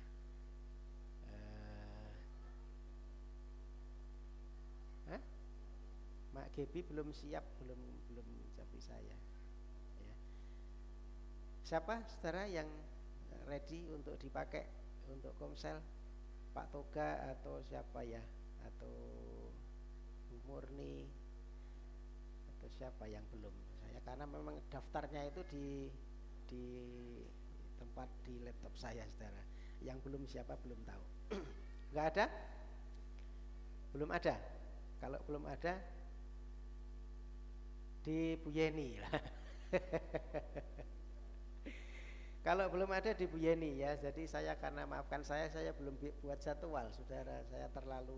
Mak Gebi belum siap, belum capai saya ya. Siapa saudara yang ready untuk dipakai untuk komsel? Pak Toga atau siapa ya, atau Bu Murni atau siapa yang belum? Saya karena memang daftarnya itu di tempat di laptop saya saudara. Yang belum siapa belum tahu. Enggak ada? Belum ada. Kalau belum ada di Bu Yeni lah. Kalau belum ada di Bu Yeni ya. Jadi saya karena maafkan saya belum buat jadwal saudara. Saya terlalu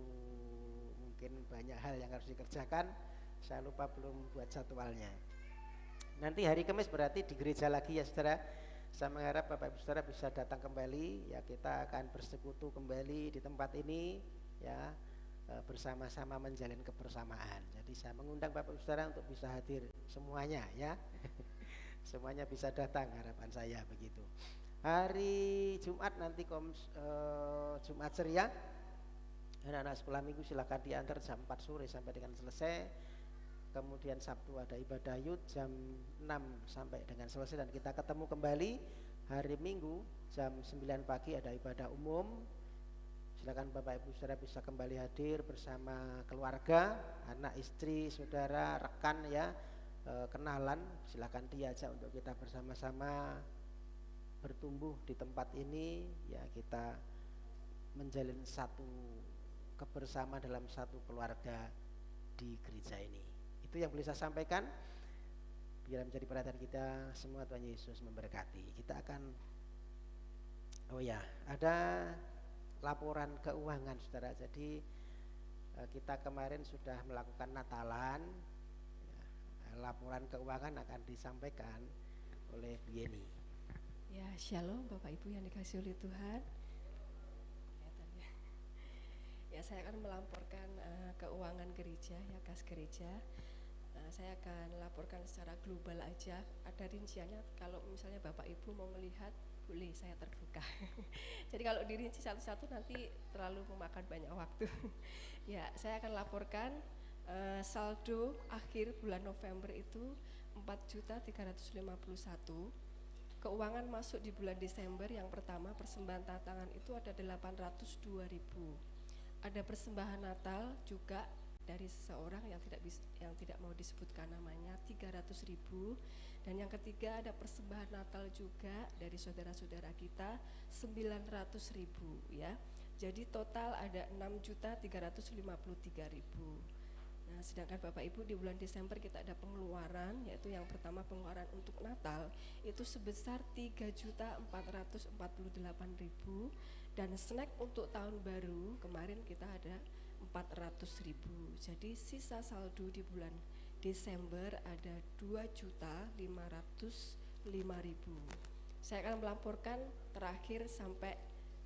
mungkin banyak hal yang harus dikerjakan. Saya lupa belum buat jadwalnya. Nanti hari Kamis berarti di gereja lagi ya saudara. Saya mengharap Bapak Ibu Saudara bisa datang kembali ya. Kita akan bersekutu kembali di tempat ini ya, bersama-sama menjalin kebersamaan. Jadi saya mengundang Bapak Ibu Saudara untuk bisa hadir semuanya ya. semuanya bisa datang, harapan saya begitu. Hari Jumat nanti Jumat ceria, anak-anak sekolah minggu silakan diantar jam 4 sore sampai dengan selesai. Kemudian Sabtu ada ibadah yud jam 6 sampai dengan selesai, dan kita ketemu kembali hari Minggu jam 9 pagi ada ibadah umum. Silakan Bapak Ibu Saudara bisa kembali hadir bersama keluarga, anak, istri, saudara, rekan ya, kenalan. Silakan diajak untuk kita bersama-sama bertumbuh di tempat ini ya, kita menjalin satu kebersamaan dalam satu keluarga di gereja ini. Itu yang boleh saya sampaikan, biar menjadi perhatian kita semua. Tuhan Yesus memberkati. Kita akan ada laporan keuangan saudara. Jadi kita kemarin sudah melakukan Natalan ya, laporan keuangan akan disampaikan oleh Bu Yeni. Ya, shalom Bapak Ibu yang dikasihi oleh Tuhan. Ya, saya akan melaporkan keuangan gereja, ya, kas gereja. Saya akan laporkan secara global aja. Ada rinciannya, kalau misalnya Bapak Ibu mau melihat, boleh, saya terbuka. Jadi kalau dirinci satu-satu nanti terlalu memakan banyak waktu. Ya, saya akan laporkan saldo akhir bulan November itu 4.351. Keuangan masuk di bulan Desember yang pertama persembahan tantangan itu ada 802.000. Ada persembahan Natal juga dari seseorang yang tidak mau disebutkan namanya 300.000, dan yang ketiga ada persembahan Natal juga dari saudara-saudara kita 900.000 ya. Jadi total ada 6.353.000. Nah, sedangkan Bapak Ibu di bulan Desember kita ada pengeluaran, yaitu yang pertama pengeluaran untuk Natal itu sebesar 3.448.000, dan snack untuk tahun baru kemarin kita ada 400.000. Jadi sisa saldo di bulan Desember ada 2.505.000. Saya akan melaporkan terakhir sampai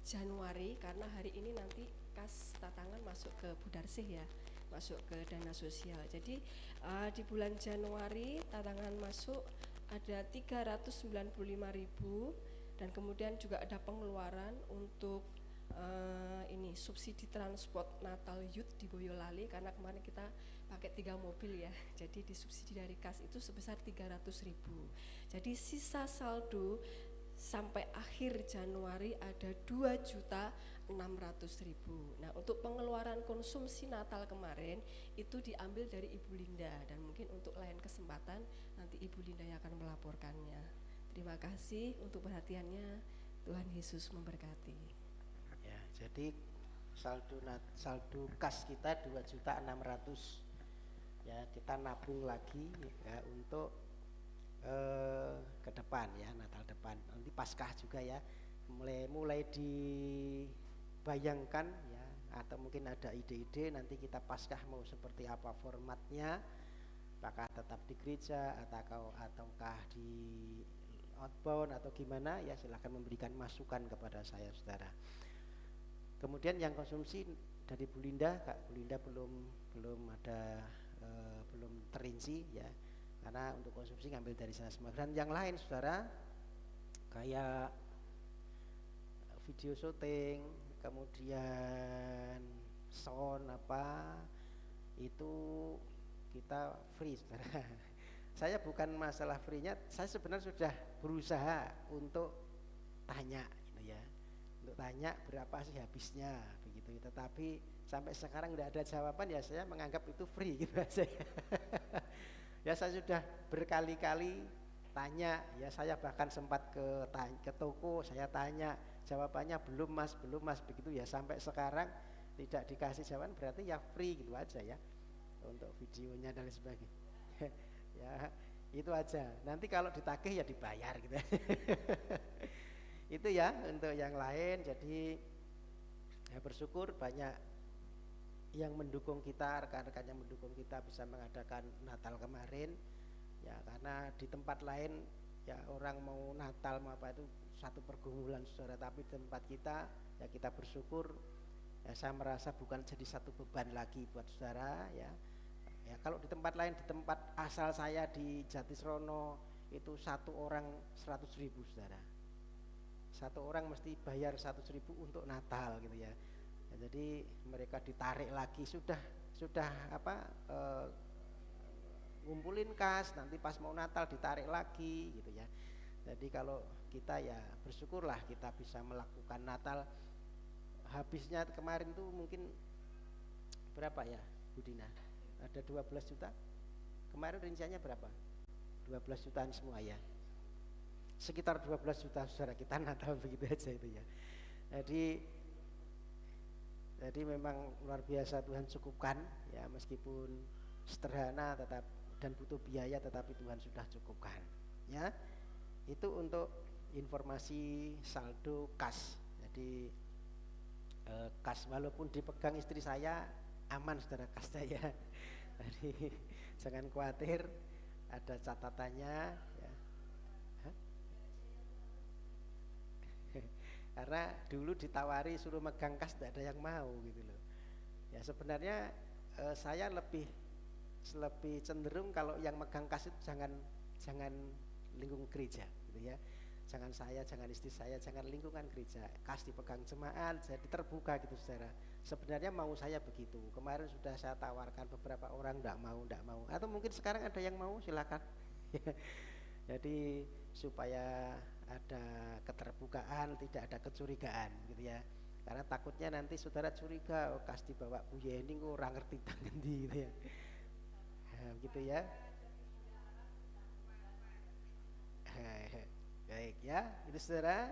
Januari, karena hari ini nanti kas tatangan masuk ke Budarsih ya, masuk ke dana sosial. Jadi di bulan Januari tatangan masuk ada 395.000, dan kemudian juga ada pengeluaran untuk ini subsidi transport Natal Youth di Boyolali, karena kemarin kita pakai 3 mobil ya, jadi disubsidi dari kas itu sebesar 300.000. Jadi sisa saldo sampai akhir Januari ada 2.600.000. Nah, untuk pengeluaran konsumsi Natal kemarin itu diambil dari Ibu Linda, dan mungkin untuk lain kesempatan nanti Ibu Linda yang akan melaporkannya. Terima kasih untuk perhatiannya. Tuhan Yesus memberkati. Ya, jadi saldo kas kita 2.600.000 ya, kita nabung lagi ya untuk ke depan ya, Natal depan, nanti Paskah juga ya, mulai dibayangkan ya, atau mungkin ada ide-ide nanti kita Paskah mau seperti apa formatnya, apakah tetap di gereja ataukah di outbound atau gimana ya, silahkan memberikan masukan kepada saya saudara. Kemudian yang konsumsi dari Bu Linda, Kak Bu Linda belum ada belum terinci ya, karena untuk konsumsi ngambil dari sana semua. Dan yang lain saudara, kayak video syuting, kemudian sound apa itu kita free saudara. Saya bukan masalah free-nya, saya sebenarnya sudah berusaha untuk tanya gitu ya, untuk tanya berapa sih habisnya begitu, tetapi sampai sekarang tidak ada jawaban ya, saya menganggap itu free gitu aja. Ya, saya sudah berkali-kali tanya ya, saya bahkan sempat ke toko, saya tanya, jawabannya belum mas begitu ya, sampai sekarang tidak dikasih jawaban, berarti ya free gitu aja ya untuk videonya dan lain sebagainya. Ya itu aja, nanti kalau ditagih ya dibayar gitu. Itu ya untuk yang lain. Jadi ya bersyukur banyak yang mendukung kita, rekan-rekan yang mendukung kita bisa mengadakan Natal kemarin ya, karena di tempat lain ya orang mau Natal mau apa itu satu pergumulan saudara, tapi di tempat kita ya kita bersyukur ya, saya merasa bukan jadi satu beban lagi buat saudara ya. Ya kalau di tempat lain, di tempat asal saya di Jatisrono itu satu orang 100.000 saudara. Satu orang mesti bayar 100.000 untuk Natal gitu ya. Jadi mereka ditarik lagi sudah ngumpulin kas, nanti pas mau Natal ditarik lagi gitu ya. Jadi kalau kita ya bersyukurlah kita bisa melakukan Natal. Habisnya kemarin tuh mungkin berapa ya Bu Dina? Ada 12 juta. Kemarin rinciannya berapa? 12 jutaan semua ya. Sekitar 12 juta saudara kita Natal begitu aja itu ya. Jadi memang luar biasa Tuhan cukupkan ya, meskipun sederhana tetap dan butuh biaya tetapi Tuhan sudah cukupkan ya. Itu untuk informasi saldo kas. Jadi kas walaupun dipegang istri saya aman saudara kasnya ya. Jadi jangan khawatir, ada catatannya ya. Karena dulu ditawari suruh megang kas tidak ada yang mau gitu loh. Ya sebenarnya saya lebih cenderung kalau yang megang kas itu jangan lingkungan gereja gitu ya. Jangan saya, jangan istri saya, jangan lingkungan gereja. Kas dipegang jemaat, jadi terbuka gitu saudara. Sebenarnya mau saya begitu. Kemarin sudah saya tawarkan beberapa orang enggak mau. Atau mungkin sekarang ada yang mau, silakan. Jadi supaya ada keterbukaan, tidak ada kecurigaan gitu ya. Karena takutnya nanti saudara curiga, kas dibawa Bu Yeni kok ora ngerti tangan gitu ya. Gitu ya. Baik ya, itu saudara.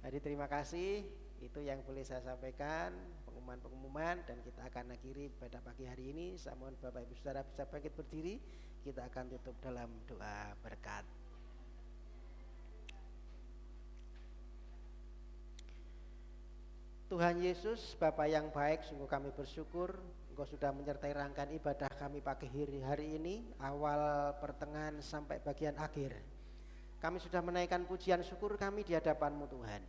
Jadi terima kasih, itu yang boleh saya sampaikan, pengumuman dan kita akan akhiri pada pagi hari ini. Saya mohon Bapak Ibu Saudara bisa bangkit berdiri. Kita akan tutup dalam doa berkat. Tuhan Yesus, Bapa yang baik, sungguh kami bersyukur Engkau sudah menyertai rangkaian ibadah kami pagi hari ini, awal, pertengahan sampai bagian akhir. Kami sudah menaikkan pujian syukur kami di hadapan-Mu Tuhan.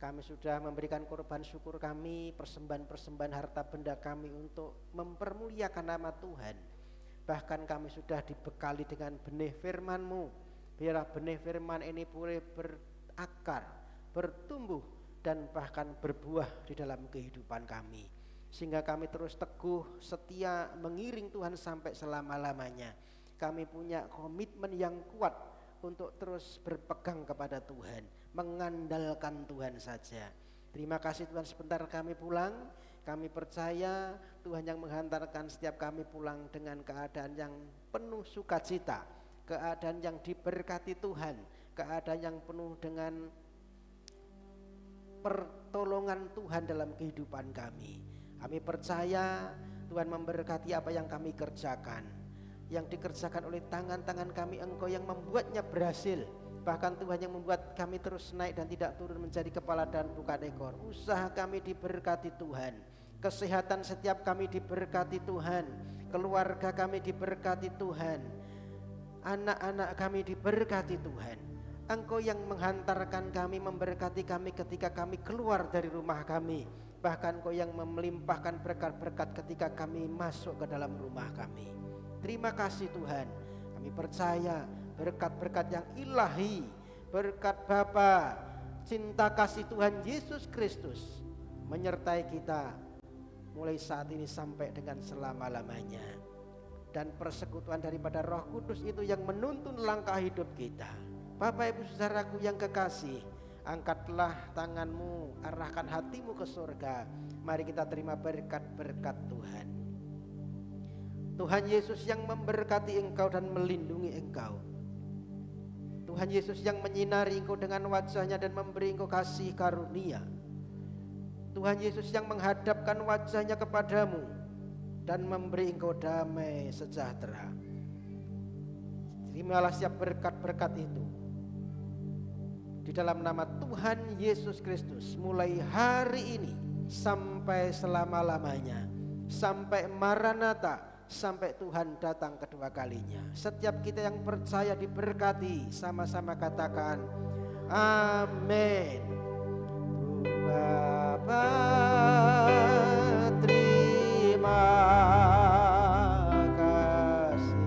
Kami sudah memberikan korban syukur kami, persembahan-persembahan harta benda kami untuk mempermuliakan nama Tuhan. Bahkan kami sudah dibekali dengan benih firman-Mu. Biarlah benih firman ini boleh berakar, bertumbuh, dan bahkan berbuah di dalam kehidupan kami. Sehingga kami terus teguh, setia, mengiring Tuhan sampai selama-lamanya. Kami punya komitmen yang kuat untuk terus berpegang kepada Tuhan, mengandalkan Tuhan saja. Terima kasih Tuhan, sebentar kami pulang. Kami percaya Tuhan yang menghantarkan setiap kami pulang dengan keadaan yang penuh sukacita, keadaan yang diberkati Tuhan, keadaan yang penuh dengan pertolongan Tuhan dalam kehidupan kami. Kami percaya Tuhan memberkati apa yang kami kerjakan. Yang dikerjakan oleh tangan-tangan kami, Engkau yang membuatnya berhasil. Bahkan Tuhan yang membuat kami terus naik dan tidak turun menjadi kepala dan bukan ekor. Usaha kami diberkati Tuhan, kesehatan setiap kami diberkati Tuhan, keluarga kami diberkati Tuhan, anak-anak kami diberkati Tuhan. Engkau yang menghantarkan kami, memberkati kami ketika kami keluar dari rumah kami. Bahkan Engkau yang melimpahkan berkat-berkat ketika kami masuk ke dalam rumah kami. Terima kasih Tuhan, kami percaya berkat-berkat yang ilahi, berkat Bapa, cinta kasih Tuhan Yesus Kristus menyertai kita mulai saat ini sampai dengan selama-lamanya. Dan persekutuan daripada Roh Kudus itu yang menuntun langkah hidup kita. Bapak Ibu Saudaraku yang kekasih, angkatlah tanganmu, arahkan hatimu ke surga. Mari kita terima berkat-berkat Tuhan. Tuhan Yesus yang memberkati engkau dan melindungi engkau. Tuhan Yesus yang menyinari engkau dengan wajahnya dan memberi engkau kasih karunia. Tuhan Yesus yang menghadapkan wajahnya kepadamu dan memberi engkau damai sejahtera. Terimalah setiap berkat-berkat itu di dalam nama Tuhan Yesus Kristus, mulai hari ini sampai selama-lamanya, sampai Maranatha, sampai Tuhan datang kedua kalinya. Setiap kita yang percaya diberkati, sama-sama katakan amin. Bapa, terima kasih.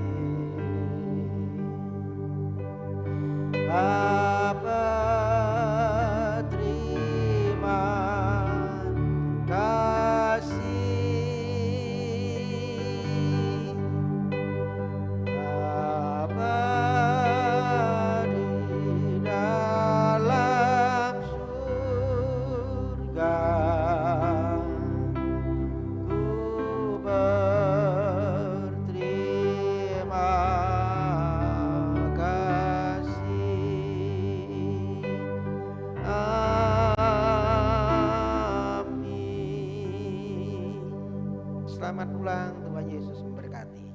selamat pulang. Tuhan Yesus memberkati.